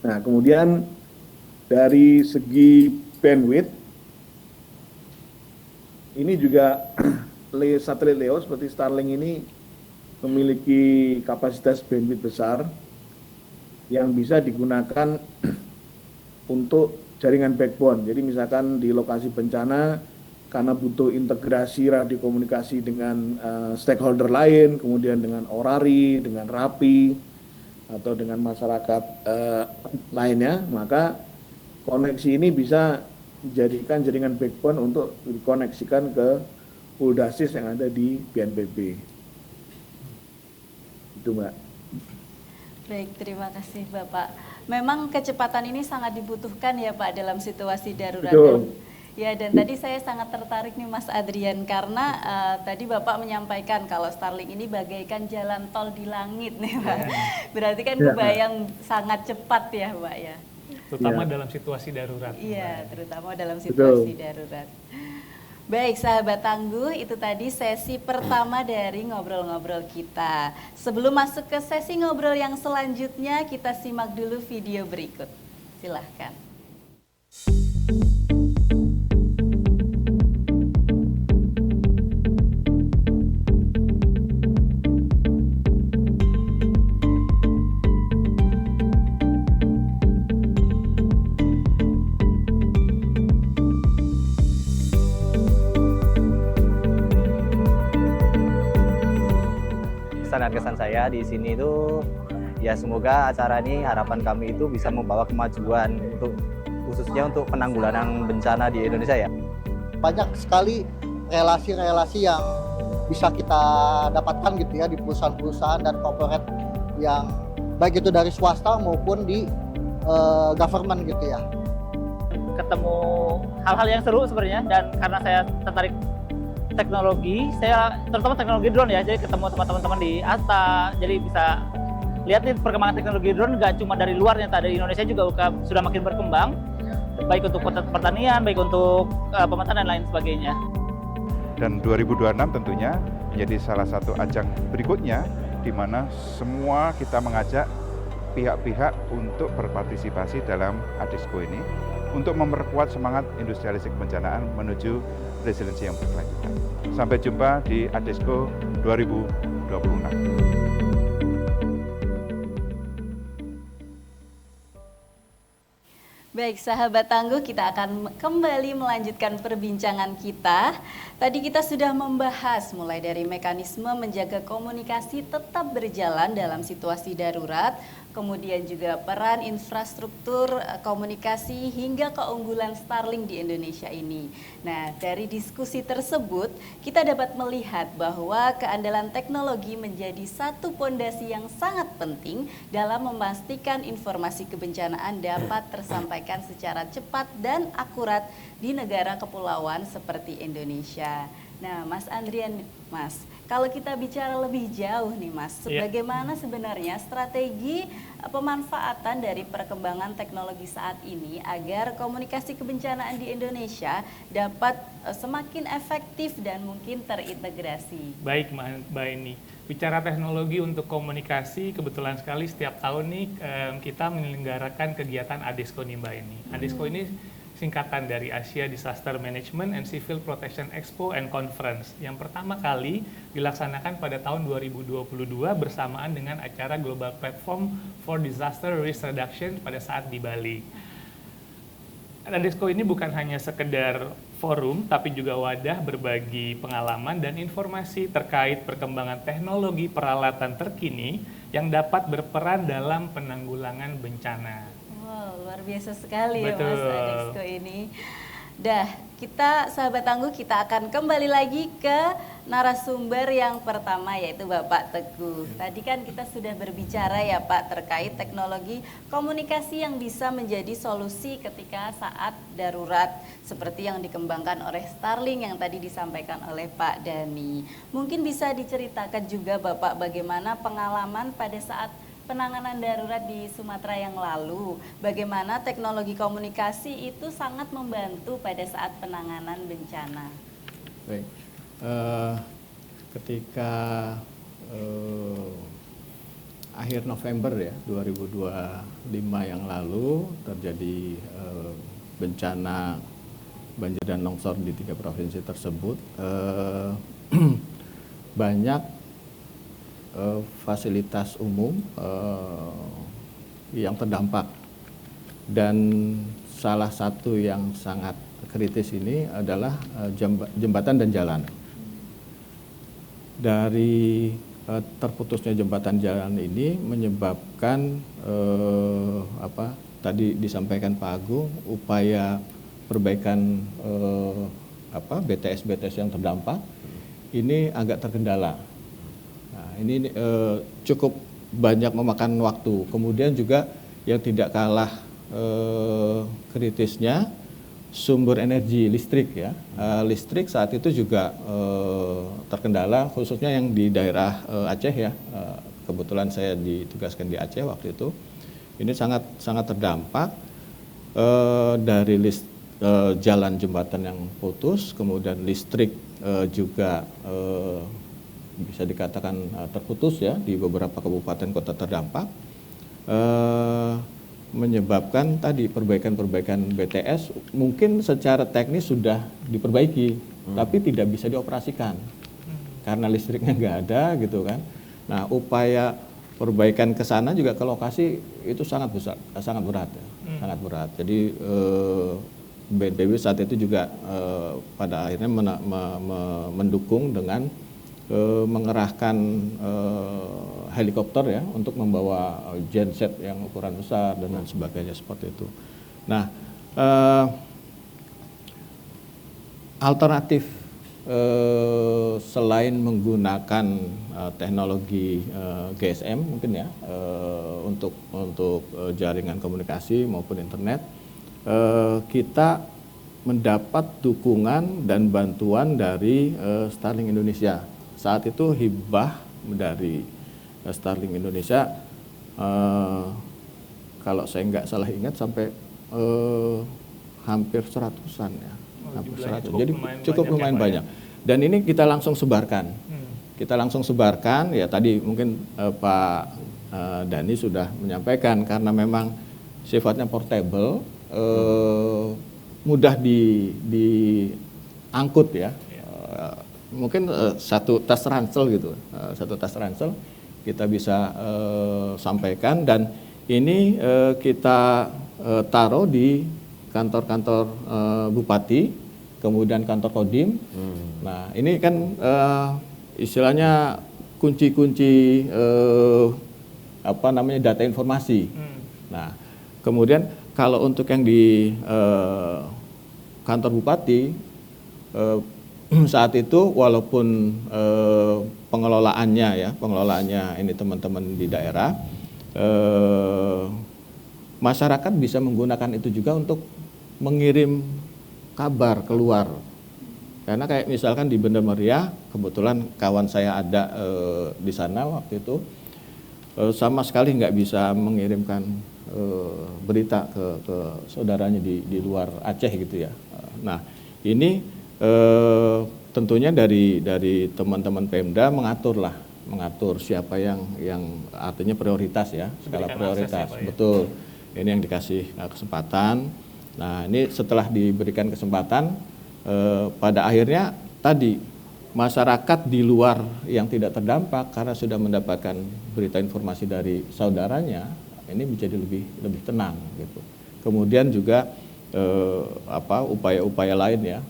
J: Nah, kemudian dari segi bandwidth, ini juga satelit Leo seperti Starlink ini memiliki kapasitas bandwidth besar yang bisa digunakan untuk jaringan backbone. Jadi misalkan di lokasi bencana karena butuh integrasi radio komunikasi dengan stakeholder lain, kemudian dengan Orari, dengan Rapi, atau dengan masyarakat lainnya, maka koneksi ini bisa dijadikan jaringan backbone untuk dikoneksikan ke Poldasis yang ada di BNPB. Itu Mbak.
F: Baik, terima kasih Bapak. Memang kecepatan ini sangat dibutuhkan ya Pak dalam situasi darurat.
J: Betul.
F: Ya, dan tadi saya sangat tertarik nih Mas Adrian karena tadi Bapak menyampaikan kalau Starlink ini bagaikan jalan tol di langit nih Pak. Berarti kan kebayang sangat cepat ya Pak ya.
G: Terutama dalam situasi darurat.
F: Iya, terutama dalam situasi darurat. Baik, sahabat tangguh, itu tadi sesi pertama dari ngobrol-ngobrol kita. Sebelum masuk ke sesi ngobrol yang selanjutnya, kita simak dulu video berikut. Silahkan.
B: Kesan dan kesan saya di sini itu ya semoga acara ini harapan kami itu bisa membawa kemajuan untuk khususnya untuk penanggulangan bencana di Indonesia ya.
C: Banyak sekali relasi-relasi yang bisa kita dapatkan gitu ya di perusahaan-perusahaan dan corporate yang baik itu dari swasta maupun di government gitu ya.
D: Ketemu hal-hal yang seru sebenarnya, dan karena saya tertarik teknologi, saya terutama teknologi drone ya, jadi ketemu teman-teman di ASTA, jadi bisa lihat nih perkembangan teknologi drone nggak cuma dari luar, ternyata dari Indonesia juga sudah makin berkembang, baik untuk pertanian, baik untuk pemetaan dan lain sebagainya.
E: Dan 2026 tentunya menjadi salah satu ajang berikutnya di mana semua kita mengajak pihak-pihak untuk berpartisipasi dalam Adesco ini untuk memperkuat semangat industrialisasi kebencanaan menuju resiliensi yang berkelanjutan. Sampai jumpa di Adesco 2026.
F: Baik, sahabat tangguh, kita akan kembali melanjutkan perbincangan kita. Tadi kita sudah membahas mulai dari mekanisme menjaga komunikasi tetap berjalan dalam situasi darurat, kemudian juga peran infrastruktur komunikasi hingga keunggulan Starlink di Indonesia ini. Nah, dari diskusi tersebut kita dapat melihat bahwa keandalan teknologi menjadi satu pondasi yang sangat penting dalam memastikan informasi kebencanaan dapat tersampaikan secara cepat dan akurat di negara kepulauan seperti Indonesia. Nah, Mas Andrian, Mas, kalau kita bicara lebih jauh nih Mas, bagaimana sebenarnya strategi pemanfaatan dari perkembangan teknologi saat ini agar komunikasi kebencanaan di Indonesia dapat semakin efektif dan mungkin terintegrasi?
G: Baik Mbak Eni, bicara teknologi untuk komunikasi, kebetulan sekali setiap tahun nih kita menyelenggarakan kegiatan Adesco nih Mbak Eni. Adesco ini singkatan dari Asia Disaster Management and Civil Protection Expo and Conference yang pertama kali dilaksanakan pada tahun 2022 bersamaan dengan acara Global Platform for Disaster Risk Reduction pada saat di Bali. Adesco ini bukan hanya sekedar forum, tapi juga wadah berbagi pengalaman dan informasi terkait perkembangan teknologi peralatan terkini yang dapat berperan dalam penanggulangan bencana.
F: Wow, luar biasa sekali.
G: Betul.
F: Ya Mas Adesco ini. Kita sahabat tangguh, kita akan kembali lagi ke narasumber yang pertama yaitu Bapak Teguh. Tadi kan kita sudah berbicara ya Pak terkait teknologi komunikasi yang bisa menjadi solusi ketika saat darurat seperti yang dikembangkan oleh Starlink yang tadi disampaikan oleh Pak Dhani. Mungkin bisa diceritakan juga Bapak bagaimana pengalaman pada saat penanganan darurat di Sumatera yang lalu, bagaimana teknologi komunikasi itu sangat membantu pada saat penanganan bencana.
H: Baik, ketika akhir November ya 2025 yang lalu terjadi bencana banjir dan longsor di 3 provinsi tersebut, banyak fasilitas umum yang terdampak dan salah satu yang sangat kritis ini adalah jembatan dan jalan. Dari terputusnya jembatan jalan ini menyebabkan tadi disampaikan Pak Agung, upaya perbaikan BTS yang terdampak ini agak terkendala. Nah, ini cukup banyak memakan waktu. Kemudian juga yang tidak kalah kritisnya sumber energi listrik ya. Listrik saat itu juga terkendala, khususnya yang di daerah Aceh ya. Kebetulan saya ditugaskan di Aceh waktu itu. Ini sangat terdampak dari jalan jembatan yang putus, kemudian listrik juga bisa dikatakan terputus ya di beberapa kabupaten kota terdampak. Menyebabkan tadi perbaikan BTS mungkin secara teknis sudah diperbaiki, tapi tidak bisa dioperasikan karena listriknya nggak ada gitu kan. Nah, upaya perbaikan ke sana juga ke lokasi itu sangat berat. Jadi BNPB saat itu juga pada akhirnya mendukung dengan mengerahkan helikopter ya untuk membawa genset yang ukuran besar dan lain sebagainya seperti itu. Nah, alternatif selain menggunakan teknologi GSM mungkin ya untuk jaringan komunikasi maupun internet, kita mendapat dukungan dan bantuan dari Starlink Indonesia. Saat itu hibah dari Starlink Indonesia, kalau saya nggak salah ingat sampai hampir 100-an ya, hampir 100. Jadi cukup lumayan banyak. Dan ini kita langsung sebarkan. Ya tadi mungkin Pak Dhani sudah menyampaikan karena memang sifatnya portable, mudah diangkut ya. Mungkin satu tas ransel gitu, kita bisa sampaikan, dan ini kita taruh di kantor-kantor bupati, kemudian kantor Kodim. Nah, ini kan istilahnya kunci-kunci data informasi. Nah, kemudian kalau untuk yang di kantor bupati saat itu walaupun pengelolaannya ini teman-teman di daerah, masyarakat bisa menggunakan itu juga untuk mengirim kabar keluar. Karena kayak misalkan di Banda Meriah, kebetulan kawan saya ada di sana waktu itu, sama sekali nggak bisa mengirimkan berita ke saudaranya di luar Aceh gitu ya. Nah, ini tentunya dari teman-teman Pemda mengatur siapa yang artinya prioritas ya, skala prioritas. Betul. Ini yang dikasih kesempatan. Nah, ini setelah diberikan kesempatan, pada akhirnya tadi masyarakat di luar yang tidak terdampak karena sudah mendapatkan berita informasi dari saudaranya, ini menjadi lebih tenang gitu. Kemudian juga upaya-upaya lain ya,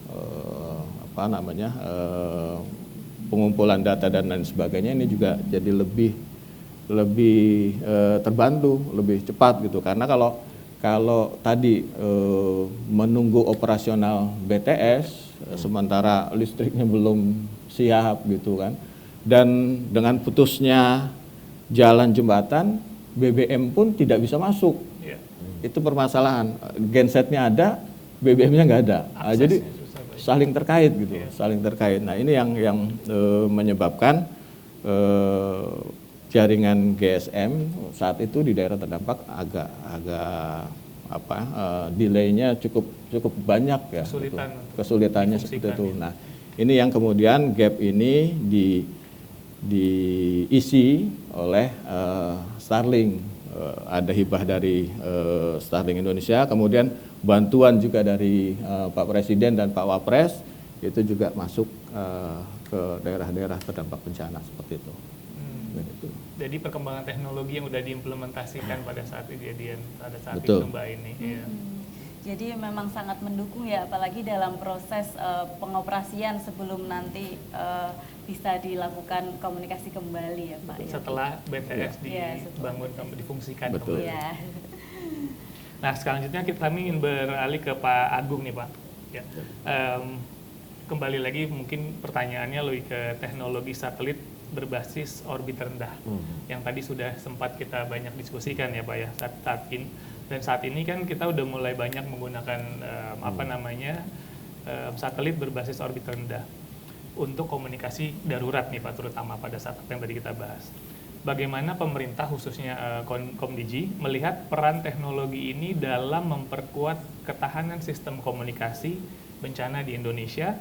H: pengumpulan data dan lain sebagainya, ini juga jadi lebih terbantu, lebih cepat gitu. Karena kalau tadi menunggu operasional BTS sementara listriknya belum siap gitu kan, dan dengan putusnya jalan jembatan, BBM pun tidak bisa masuk. Itu permasalahan, gensetnya ada, BBM-nya nggak ada. Jadi saling terkait gitu, saling terkait. Nah, ini yang menyebabkan jaringan GSM saat itu di daerah terdampak agak delaynya cukup banyak ya. Kesulitannya seperti itu. Nah, ini yang kemudian gap ini diisi oleh Starlink. Ada hibah dari Starlink Indonesia, kemudian bantuan juga dari Pak Presiden dan Pak Wapres, itu juga masuk ke daerah-daerah terdampak bencana seperti itu.
G: Jadi perkembangan teknologi yang sudah diimplementasikan pada saat kejadian, pada saat
H: Betul.
G: gempa ini.
F: Jadi memang sangat mendukung ya, apalagi dalam proses pengoperasian sebelum nanti bisa dilakukan komunikasi kembali ya Pak.
G: Setelah BTS dibangun, difungsikan
H: Betul.
G: kembali.
F: Ya.
G: Nah, selanjutnya kami ingin beralih ke Pak Agung nih Pak. Ya. Kembali lagi mungkin pertanyaannya lebih ke teknologi satelit berbasis orbit rendah, yang tadi sudah sempat kita banyak diskusikan ya Pak ya saat ini. Dan saat ini kan kita udah mulai banyak menggunakan satelit berbasis orbit rendah untuk komunikasi darurat nih Pak, terutama pada saat yang tadi kita bahas. Bagaimana pemerintah khususnya Komdigi melihat peran teknologi ini dalam memperkuat ketahanan sistem komunikasi bencana di Indonesia?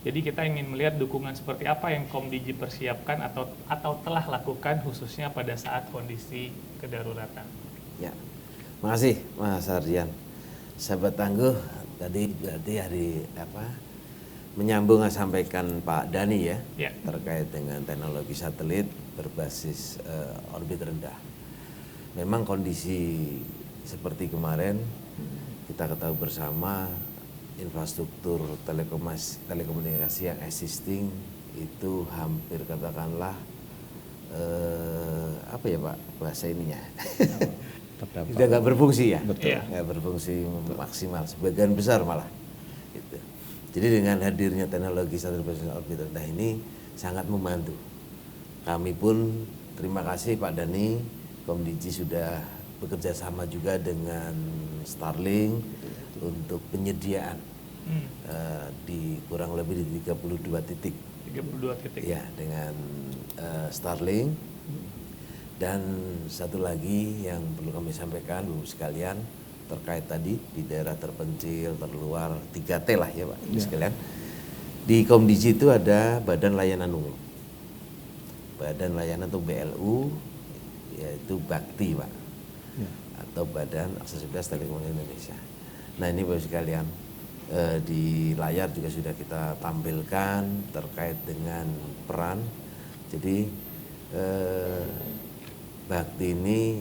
G: Jadi kita ingin melihat dukungan seperti apa yang Komdigi persiapkan atau telah lakukan khususnya pada saat kondisi kedaruratan.
I: Ya, makasih Mas Ardian. Sahabat tangguh, tadi berarti menyambung yang sampaikan Pak Dani ya, terkait dengan teknologi satelit berbasis orbit rendah. Memang kondisi seperti kemarin kita ketahui bersama, infrastruktur telekomunikasi yang existing itu hampir katakanlah apa ya Pak bahasa ininya tidak nggak berfungsi ya.
H: Betul.
I: Nggak berfungsi maksimal, sebagian besar malah gitu. Jadi dengan hadirnya teknologi satelit berbasis orbit rendah ini sangat membantu. Kami pun terima kasih Pak Dani, Komdigi sudah bekerja sama juga dengan Starlink untuk penyediaan di kurang lebih di 32 titik.
G: 32 titik.
I: Ya, dengan Starlink. Dan satu lagi yang perlu kami sampaikan Bapak sekalian terkait tadi di daerah terpencil, terluar 3T lah ya Pak sekalian. Di Komdigi itu ada Badan Layanan Umum. Badan Layanan atau BLU yaitu Bakti Pak. Atau Badan Aksesibilitas Telekomunikasi Indonesia. Nah ini Bapak sekalian, di layar juga sudah kita tampilkan terkait dengan peran. Jadi Bakti ini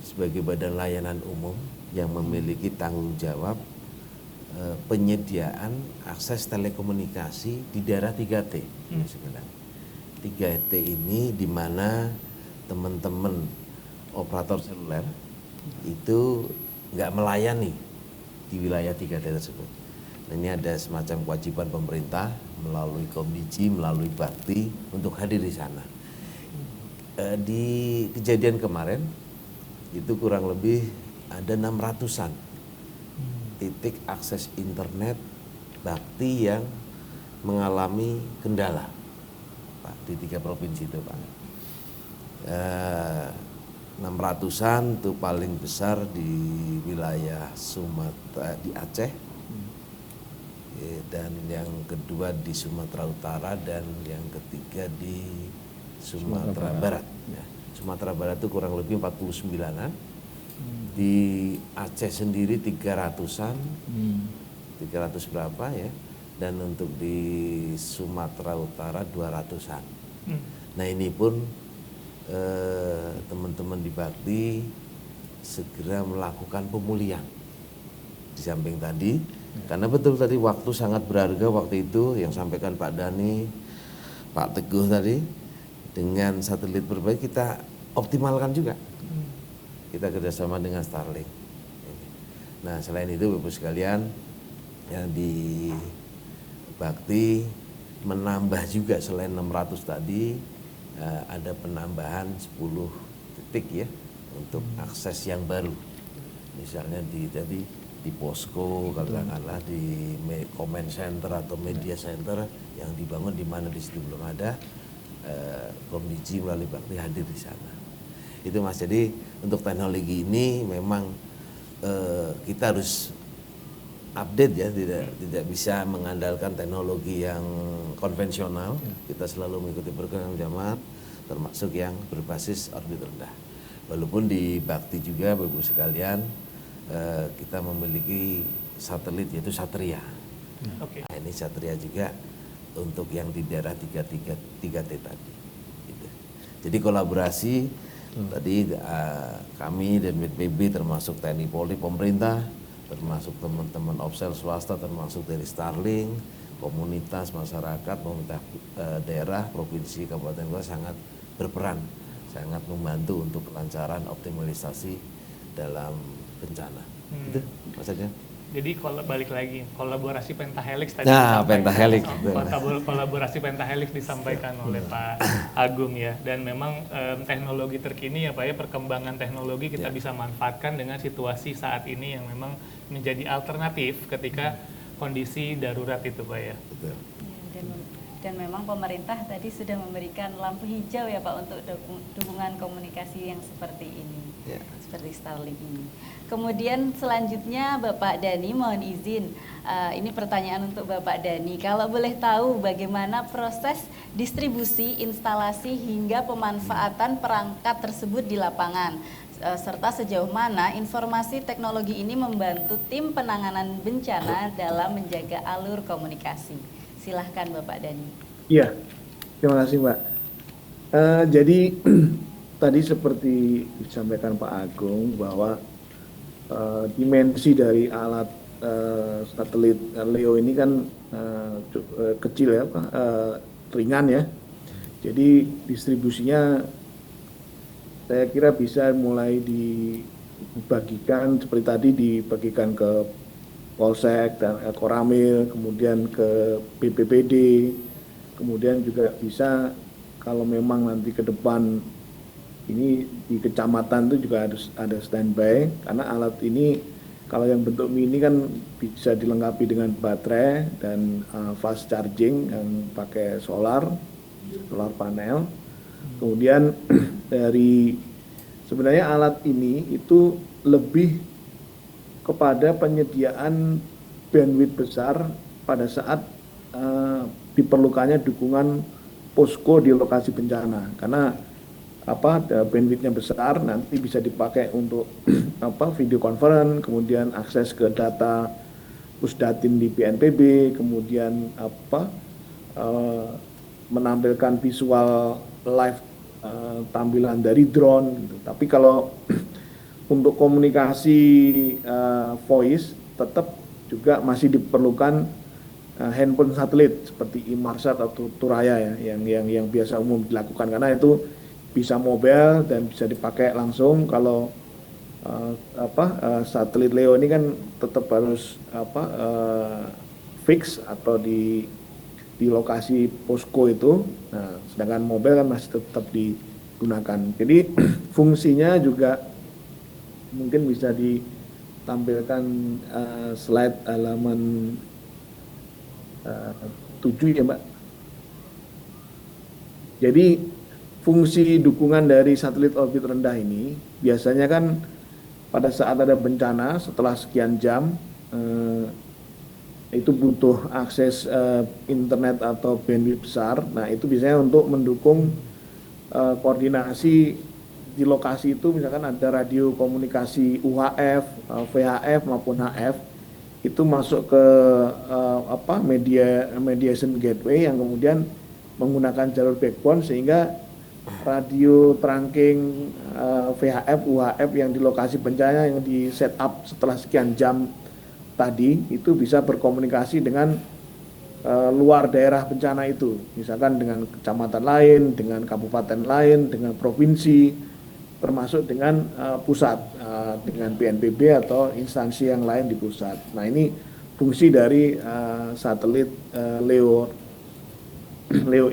I: sebagai badan layanan umum yang memiliki tanggung jawab penyediaan akses telekomunikasi di daerah 3T. 3T ini di mana teman-teman operator seluler itu nggak melayani di wilayah 3T tersebut. Nah, ini ada semacam kewajiban pemerintah melalui Komdigi, melalui Bakti untuk hadir di sana. Di kejadian kemarin itu kurang lebih ada 600-an titik akses internet Bakti yang mengalami kendala Pak, di 3 provinsi itu Pak. 600-an itu paling besar di wilayah Sumatera, di Aceh, dan yang kedua di Sumatera Utara, dan yang ketiga di Sumatera Barat. Ya. Sumatera Barat itu kurang lebih 49-an. Di Aceh sendiri 300-an, 300 berapa ya. Dan untuk di Sumatera Utara 200-an. Nah ini pun teman-teman di Bakti segera melakukan pemulihan. Di samping tadi, karena betul tadi waktu sangat berharga waktu itu yang sampaikan Pak Dani, Pak Teguh tadi, dengan satelit berbagai kita optimalkan juga. Kita kerjasama dengan Starlink. Nah selain itu Bapak sekalian, yang di Bakti menambah juga selain 600 tadi, ada penambahan 10 titik ya untuk akses yang baru. Misalnya di posko, katakanlah di comment center atau media center yang dibangun di mana di situ belum ada, Komdigi melalui Bakti hadir di sana. Itu Mas, jadi untuk teknologi ini memang kita harus update ya, tidak bisa mengandalkan teknologi yang konvensional. Kita selalu mengikuti perkembangan zaman, termasuk yang berbasis orbit rendah. Walaupun di Bakti juga Bapak sekalian, kita memiliki satelit yaitu Satria. Nah, ini Satria juga untuk yang di daerah 3T tadi. Gitu. Jadi kolaborasi tadi kami dan BPB termasuk TNI Polri, pemerintah termasuk teman-teman Opsel swasta, termasuk dari Starlink, komunitas masyarakat, pemerintah daerah, provinsi, kabupaten kota sangat berperan, sangat membantu untuk kelancaran optimalisasi dalam bencana. Itu maksudnya.
G: Jadi balik lagi kolaborasi pentahelix tadi.
I: Nah, pentahelix.
G: Kolaborasi pentahelix disampaikan oleh Pak Agung ya. Dan memang teknologi terkini ya Pak ya, perkembangan teknologi kita bisa manfaatkan dengan situasi saat ini yang memang menjadi alternatif ketika kondisi darurat itu Pak ya.
I: Betul.
F: Dan memang pemerintah tadi sudah memberikan lampu hijau ya Pak untuk dukungan komunikasi yang seperti ini, seperti Starlink ini. Kemudian selanjutnya Bapak Dhani, mohon izin, ini pertanyaan untuk Bapak Dhani. Kalau boleh tahu bagaimana proses distribusi, instalasi hingga pemanfaatan perangkat tersebut di lapangan, serta sejauh mana informasi teknologi ini membantu tim penanganan bencana dalam menjaga alur komunikasi. Silahkan Bapak Dhani.
J: Iya, terima kasih Mbak. Jadi tadi seperti disampaikan Pak Agung bahwa dimensi dari alat satelit LEO ini kan kecil ya, ringan ya. Jadi distribusinya saya kira bisa mulai dibagikan seperti tadi, dibagikan ke Polsek dan Koramil, kemudian ke BPBD, kemudian juga bisa kalau memang nanti ke depan ini di kecamatan itu juga harus ada standby, karena alat ini kalau yang bentuk mini kan bisa dilengkapi dengan baterai dan fast charging yang pakai solar panel. Kemudian dari sebenarnya alat ini itu lebih kepada penyediaan bandwidth besar pada saat diperlukannya dukungan posko di lokasi bencana, karena bandwidthnya besar nanti bisa dipakai untuk video conference, kemudian akses ke data Pusdatin di BNPB, kemudian menampilkan visual live tampilan dari drone gitu. Tapi kalau untuk komunikasi voice tetap juga masih diperlukan handphone satelit seperti Inmarsat atau Thuraya ya, yang biasa umum dilakukan, karena itu bisa mobile dan bisa dipakai langsung. Kalau satelit LEO ini kan tetap harus fix atau di lokasi posko itu. Nah, sedangkan mobile kan masih tetap digunakan. Jadi fungsinya juga mungkin bisa ditampilkan slide halaman 7 ya Mbak. Jadi fungsi dukungan dari satelit orbit rendah ini biasanya kan pada saat ada bencana setelah sekian jam itu butuh akses internet atau bandwidth besar. Nah itu biasanya untuk mendukung koordinasi di lokasi itu, misalkan ada radio komunikasi UHF, VHF maupun HF itu masuk ke mediation gateway yang kemudian menggunakan jalur backbone, sehingga radio trunking VHF, UHF yang di lokasi bencana yang di set up setelah sekian jam tadi itu bisa berkomunikasi dengan luar daerah bencana itu, misalkan dengan kecamatan lain, dengan kabupaten lain, dengan provinsi, termasuk dengan pusat, dengan BNPB atau instansi yang lain di pusat. Nah ini fungsi dari satelit LEO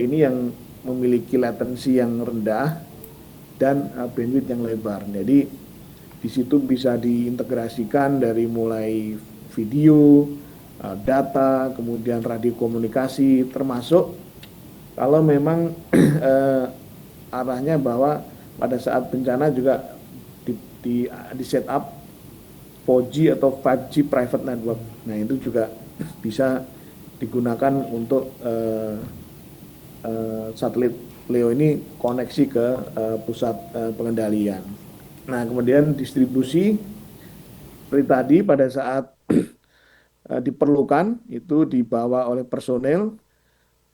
J: ini yang memiliki latensi yang rendah dan bandwidth yang lebar. Jadi di situ bisa diintegrasikan dari mulai video, data, kemudian radio komunikasi, termasuk kalau memang arahnya bahwa pada saat bencana juga di set up 4G atau 5G private network. Nah itu juga bisa digunakan untuk satelit LEO ini koneksi ke pusat pengendalian. Nah kemudian distribusi seperti tadi pada saat diperlukan itu dibawa oleh personel.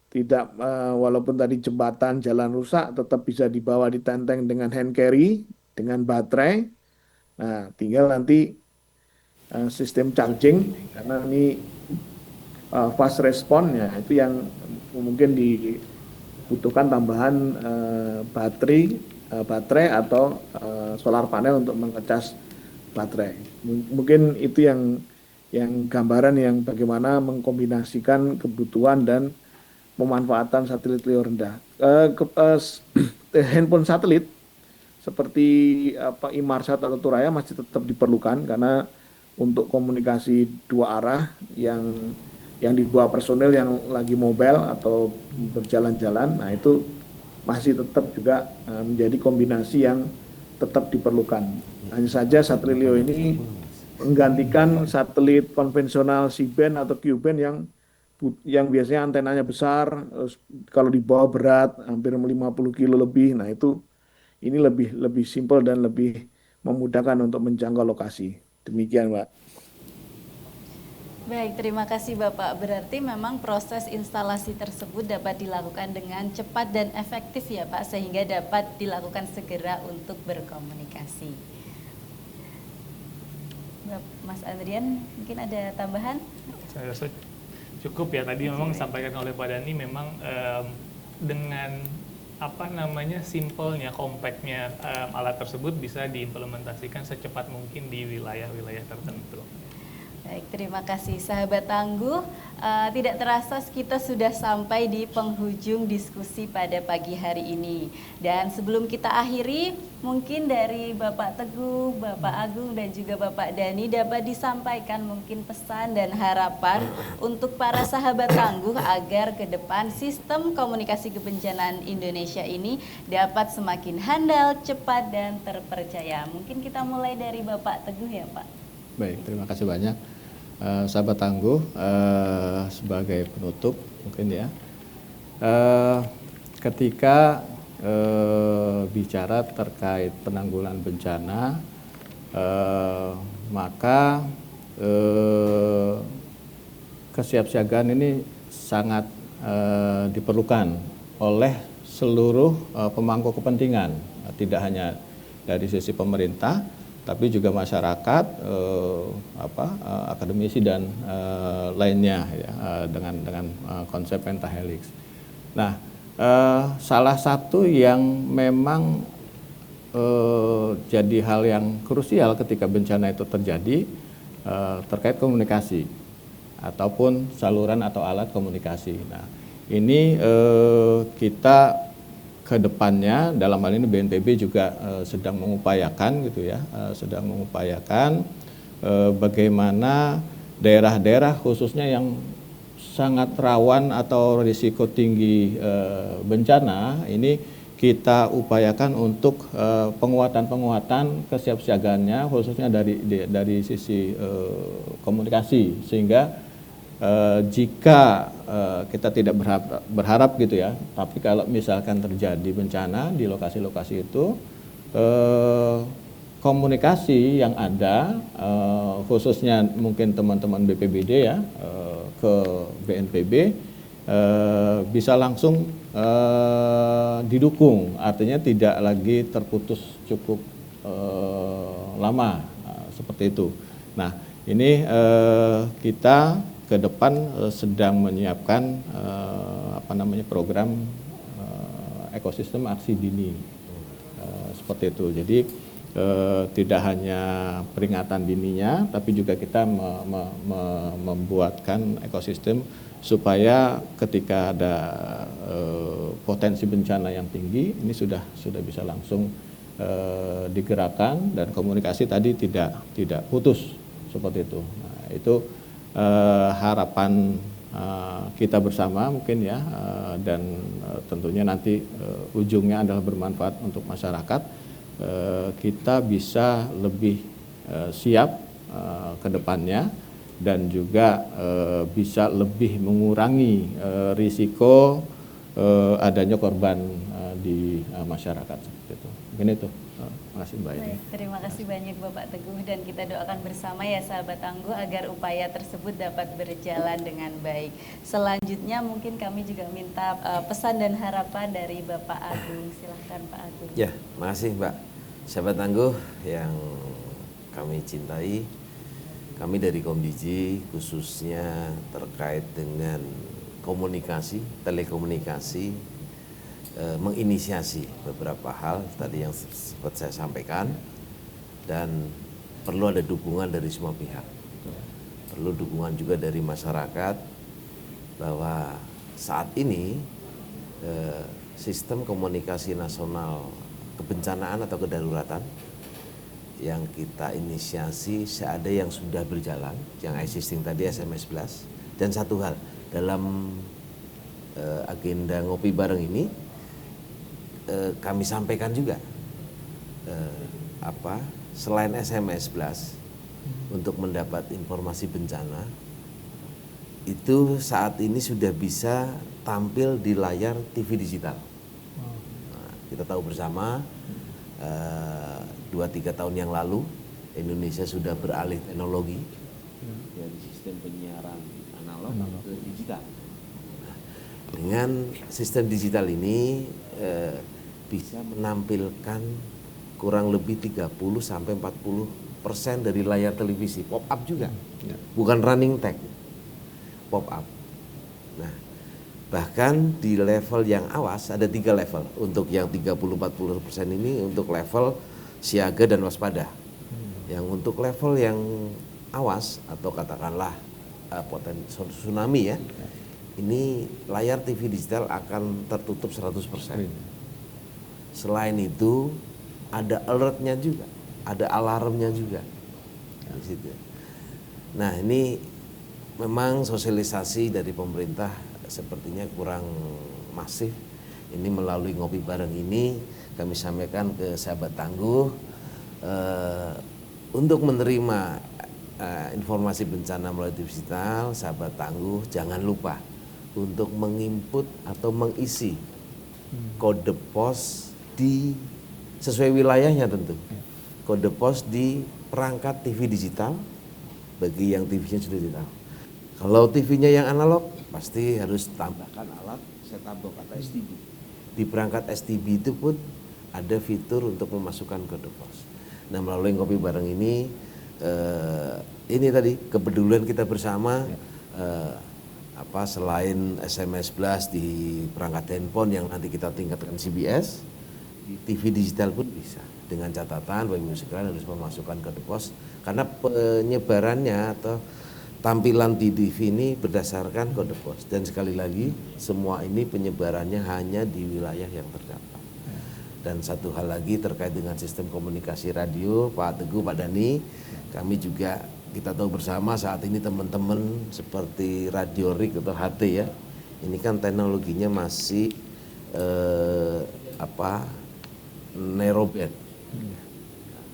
J: Tidak, walaupun tadi jembatan jalan rusak tetap bisa dibawa ditenteng dengan hand carry dengan baterai. Nah tinggal nanti sistem charging, karena ini fast response ya, itu yang mungkin dibutuhkan tambahan baterai atau solar panel untuk mengecas baterai. Mungkin itu yang gambaran yang bagaimana mengkombinasikan kebutuhan dan pemanfaatan satelit LEO rendah. Handphone satelit seperti Inmarsat atau Thuraya masih tetap diperlukan, karena untuk komunikasi dua arah yang dibawa personel yang lagi mobile atau berjalan-jalan, nah itu masih tetap juga menjadi kombinasi yang tetap diperlukan. Hanya saja satelit LEO ini menggantikan satelit konvensional C-band atau Q-band yang biasanya antenanya besar, kalau dibawa berat hampir 50 kilo lebih. Nah itu ini lebih simpel dan lebih memudahkan untuk menjangkau lokasi. Demikian, Mbak.
F: Baik, terima kasih Bapak. Berarti memang proses instalasi tersebut dapat dilakukan dengan cepat dan efektif ya Pak, sehingga dapat dilakukan segera untuk berkomunikasi. Mas Andrian, mungkin ada tambahan?
G: Saya rasa cukup ya, tadi memang disampaikan oleh Pak Dhani, memang dengan simpelnya, kompaknya alat tersebut bisa diimplementasikan secepat mungkin di wilayah-wilayah tertentu.
F: Baik, terima kasih sahabat tangguh. Tidak terasa kita sudah sampai di penghujung diskusi pada pagi hari ini. Dan sebelum kita akhiri, mungkin dari Bapak Teguh, Bapak Agung, dan juga Bapak Dhani dapat disampaikan mungkin pesan dan harapan untuk para sahabat tangguh agar ke depan sistem komunikasi kebencanaan Indonesia ini dapat semakin handal, cepat, dan terpercaya. Mungkin kita mulai dari Bapak Teguh ya Pak.
H: Baik, terima kasih banyak. Sahabat tangguh, sebagai penutup mungkin ya, ketika bicara terkait penanggulangan bencana, maka kesiapsiagaan ini sangat diperlukan oleh seluruh pemangku kepentingan, tidak hanya dari sisi pemerintah, tapi juga masyarakat, akademisi dan lainnya ya, dengan konsep pentahelix. Nah, salah satu yang memang jadi hal yang krusial ketika bencana itu terjadi terkait komunikasi ataupun saluran atau alat komunikasi. Nah, ini kita ke depannya dalam hal ini BNPB juga sedang mengupayakan gitu ya, sedang mengupayakan bagaimana daerah-daerah khususnya yang sangat rawan atau risiko tinggi bencana ini kita upayakan untuk penguatan kesiapsiagaannya khususnya dari sisi komunikasi, sehingga jika kita tidak berharap gitu ya, tapi kalau misalkan terjadi bencana di lokasi-lokasi itu, komunikasi yang ada, khususnya mungkin teman-teman BPBD ya, ke BNPB, bisa langsung didukung, artinya tidak lagi terputus cukup lama, seperti itu. Nah, ini kita ke depan sedang menyiapkan program ekosistem aksi dini, seperti itu. Jadi tidak hanya peringatan dininya, tapi juga kita membuatkan ekosistem supaya ketika ada potensi bencana yang tinggi, ini sudah bisa langsung digerakkan dan komunikasi tadi tidak putus, seperti itu. Nah, itu harapan kita bersama mungkin ya, dan tentunya nanti ujungnya adalah bermanfaat untuk masyarakat. Kita bisa lebih siap ke depannya dan juga bisa lebih mengurangi risiko adanya korban di masyarakat, seperti itu. Mungkin itu. Terima kasih Mbak Eni.
F: Terima kasih banyak Bapak Teguh, dan kita doakan bersama ya sahabat tangguh agar upaya tersebut dapat berjalan dengan baik. Selanjutnya mungkin kami juga minta pesan dan harapan dari Bapak Agung. Silahkan Pak Agung.
I: Ya, makasih Mbak. Sahabat tangguh yang kami cintai, kami dari Komdiji khususnya terkait dengan komunikasi, telekomunikasi, menginisiasi beberapa hal tadi yang sempat saya sampaikan, dan perlu ada dukungan dari semua pihak. Perlu dukungan juga dari masyarakat bahwa saat ini sistem komunikasi nasional kebencanaan atau kedaruratan yang kita inisiasi ada yang sudah berjalan, yang existing tadi SMS Blast. Dan satu hal, dalam agenda ngopi bareng ini kami sampaikan juga selain SMS Blast untuk mendapat informasi bencana itu saat ini sudah bisa tampil di layar TV digital. Nah, kita tahu bersama 2-3 tahun yang lalu Indonesia sudah beralih teknologi dari sistem penyiaran analog ke digital. Nah, dengan sistem digital ini bisa menampilkan kurang lebih 30-40% dari layar televisi, pop up juga, bukan running tag, pop up. Nah, bahkan di level yang awas ada 3 level. Untuk yang 30-40% ini untuk level siaga dan waspada. Yang untuk level yang awas atau katakanlah potensi tsunami ya, ini layar TV digital akan tertutup 100%. Selain itu ada alertnya juga, ada alarmnya juga di situ. Nah, ini memang sosialisasi dari pemerintah sepertinya kurang masif. Ini melalui ngopi bareng ini kami sampaikan ke sahabat tangguh untuk menerima informasi bencana melalui digital. Sahabat tangguh jangan lupa untuk menginput atau mengisi kode pos di sesuai wilayahnya tentu. Kode pos di perangkat TV digital bagi yang TV-nya sudah digital. Kalau TV-nya yang analog pasti harus tambahkan alat set-top box atau STB. Di perangkat STB itu pun ada fitur untuk memasukkan kode pos. Nah, melalui ngopi bareng ini tadi kepedulian kita bersama selain SMS Blast di perangkat handphone yang nanti kita tingkatkan CBS, di TV digital pun bisa. Dengan catatan Bapak Ibu sekalian harus memasukkan kode pos karena penyebarannya atau tampilan di TV ini berdasarkan kode pos. Dan sekali lagi semua ini penyebarannya hanya di wilayah yang terdampak. Dan satu hal lagi terkait dengan sistem komunikasi radio, Pak Teguh, Pak Dani, kami juga kita tahu bersama saat ini teman-teman seperti Radio RIK atau HT ya, ini kan teknologinya masih narrowband.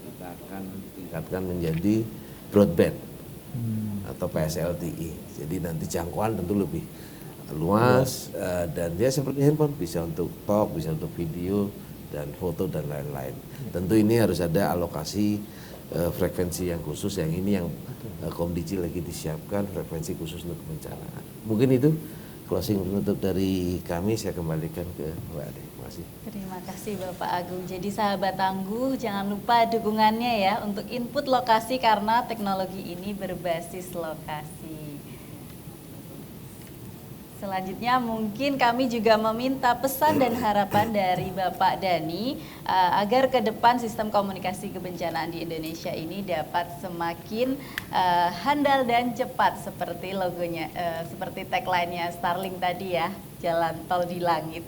I: Kita akan tingkatkan menjadi broadband atau PSLTI. Jadi nanti jangkauan tentu lebih luas dan dia seperti handphone, bisa untuk talk, bisa untuk video dan foto dan lain-lain. Tentu ini harus ada alokasi frekuensi yang khusus, yang ini yang Komdiji lagi disiapkan frekuensi khusus untuk kebencanaan. Mungkin itu closing penutup dari kami, saya kembalikan ke Mbak Ade. Terima kasih.
F: Terima kasih Bapak Agung. Jadi sahabat tangguh jangan lupa dukungannya ya untuk input lokasi karena teknologi ini berbasis lokasi. Selanjutnya mungkin kami juga meminta pesan dan harapan dari Bapak Dani agar ke depan sistem komunikasi kebencanaan di Indonesia ini dapat semakin handal dan cepat seperti logonya, seperti tagline-nya Starlink tadi ya, jalan tol di langit.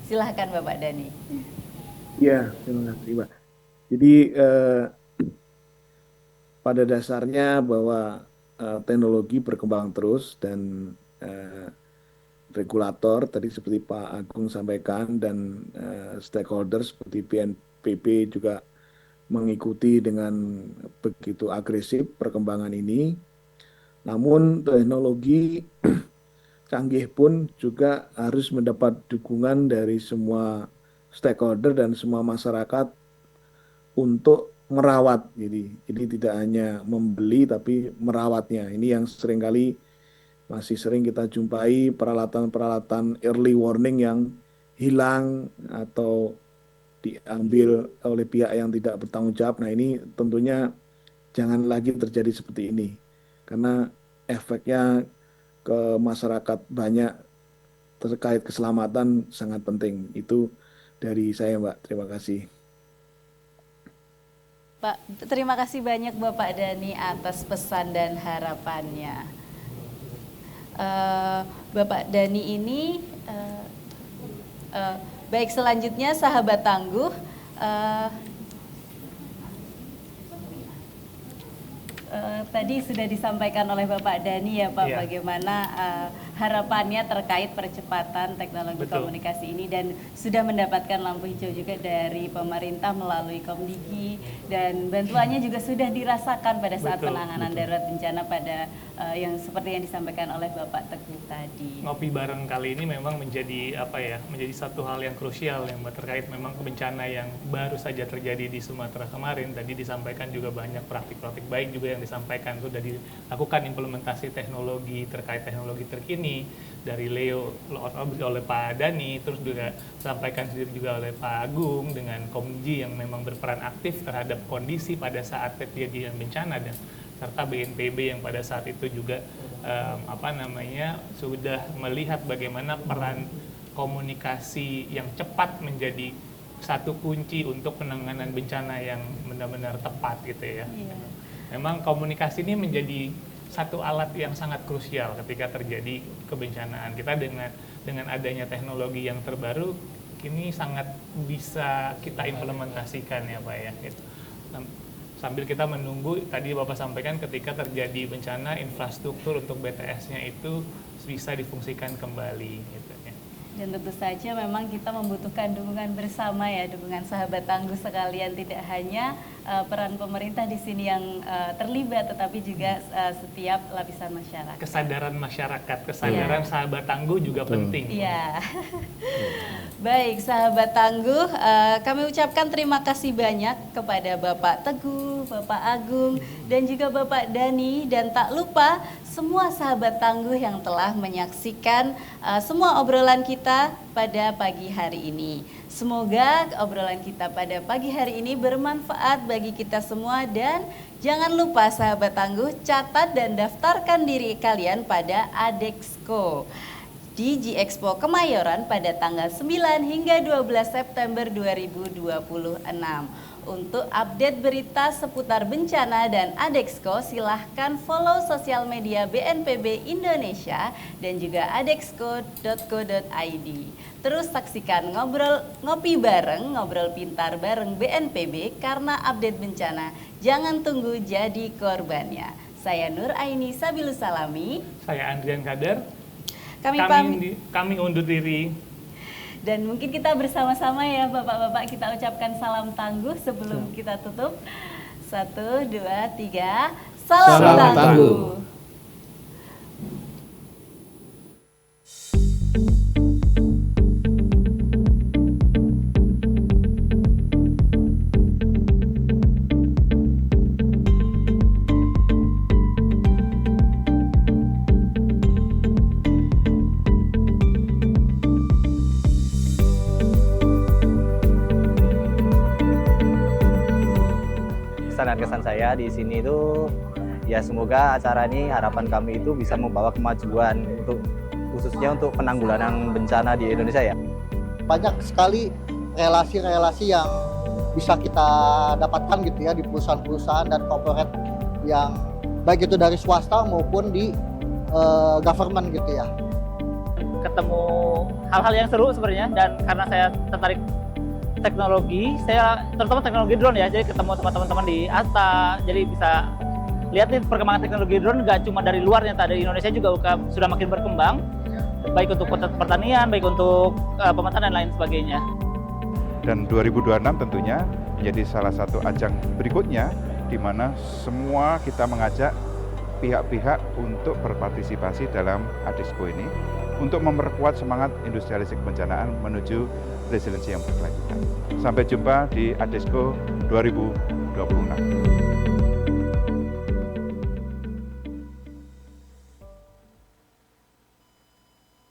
F: Silahkan Bapak Dani.
J: Ya, terima kasih Mbak. Jadi pada dasarnya bahwa teknologi berkembang terus dan regulator tadi seperti Pak Agung sampaikan dan stakeholder seperti BNPB juga mengikuti dengan begitu agresif perkembangan ini. Namun teknologi canggih pun juga harus mendapat dukungan dari semua stakeholder dan semua masyarakat untuk merawat. Jadi tidak hanya membeli tapi merawatnya. Ini yang seringkali masih sering kita jumpai peralatan-peralatan early warning yang hilang atau diambil oleh pihak yang tidak bertanggung jawab. Nah, ini tentunya jangan lagi terjadi seperti ini. Karena efeknya ke masyarakat banyak terkait keselamatan sangat penting. Itu dari saya, Mbak. Terima kasih.
F: Pak, terima kasih banyak Bapak Dhani atas pesan dan harapannya. Bapak Dhani ini, baik, selanjutnya sahabat tangguh, tadi sudah disampaikan oleh Bapak Dhani ya Pak, bagaimana harapannya terkait percepatan teknologi komunikasi ini, dan sudah mendapatkan lampu hijau juga dari pemerintah melalui Komdigi, dan bantuannya juga sudah dirasakan pada saat penanganan darurat bencana pada yang seperti yang disampaikan oleh Bapak Teguh tadi.
G: Ngopi bareng kali ini memang menjadi menjadi satu hal yang krusial yang terkait memang bencana yang baru saja terjadi di Sumatera kemarin. Tadi disampaikan juga banyak praktik-praktik baik juga yang disampaikan, sudah dilakukan implementasi teknologi terkait teknologi terkini dari Leo oleh Pak Dhani, terus juga disampaikan sendiri juga oleh Pak Agung dengan Komdigi yang memang berperan aktif terhadap kondisi pada saat kejadian bencana, dan serta BNPB yang pada saat itu juga sudah melihat bagaimana peran komunikasi yang cepat menjadi satu kunci untuk penanganan bencana yang benar-benar tepat gitu ya. Memang komunikasi ini menjadi satu alat yang sangat krusial ketika terjadi kebencanaan. Kita dengan adanya teknologi yang terbaru kini sangat bisa kita implementasikan ya Pak ya. Gitu. Sambil kita menunggu, tadi Bapak sampaikan ketika terjadi bencana, infrastruktur untuk BTS-nya itu bisa difungsikan kembali gitu ya.
F: Dan tentu saja memang kita membutuhkan dukungan bersama ya, dukungan sahabat tangguh sekalian, tidak hanya peran pemerintah di sini yang terlibat, tetapi juga setiap lapisan masyarakat. Kesadaran
G: masyarakat, kesadaran sahabat tangguh juga penting.
F: Iya. Baik, sahabat tangguh, kami ucapkan terima kasih banyak kepada Bapak Teguh, Bapak Agung, dan juga Bapak Dhani, dan tak lupa semua sahabat tangguh yang telah menyaksikan semua obrolan kita pada pagi hari ini. Semoga obrolan kita pada pagi hari ini bermanfaat bagi kita semua, dan jangan lupa sahabat tangguh, catat dan daftarkan diri kalian pada Adexco di G-Expo Kemayoran pada tanggal 9 hingga 12 September 2026. Untuk update berita seputar bencana dan Adexco, silahkan follow sosial media BNPB Indonesia dan juga adexco.co.id. Terus saksikan ngopi bareng, ngobrol pintar bareng BNPB, karena update bencana jangan tunggu jadi korbannya. Saya Nur Aini Sabilus Salami.
G: Saya Andrian Kader. Kami undur diri.
F: Dan mungkin kita bersama-sama ya Bapak-Bapak, kita ucapkan salam tangguh sebelum kita tutup. 1, 2, 3, salam tangguh.
B: Kesan saya di sini itu ya, semoga acara ini, harapan kami itu bisa membawa kemajuan khususnya untuk penanggulangan bencana di Indonesia ya.
C: Banyak sekali relasi-relasi yang bisa kita dapatkan gitu ya di perusahaan-perusahaan dan corporate yang baik itu dari swasta maupun di government gitu ya.
D: Ketemu hal-hal yang seru sebenarnya, dan karena saya tertarik teknologi, saya terutama teknologi drone ya, jadi ketemu teman-teman di ASTA, jadi bisa lihat nih perkembangan teknologi drone nggak cuma dari luar, ternyata dari Indonesia juga sudah makin berkembang, baik untuk pertanian, baik untuk pemetaan dan lain sebagainya.
E: Dan 2026 tentunya menjadi salah satu ajang berikutnya di mana semua kita mengajak pihak-pihak untuk berpartisipasi dalam Adexco ini untuk memperkuat semangat industrialisasi kebencanaan menuju resiliensi yang berkelanjutan. Sampai jumpa di Adexco 2026.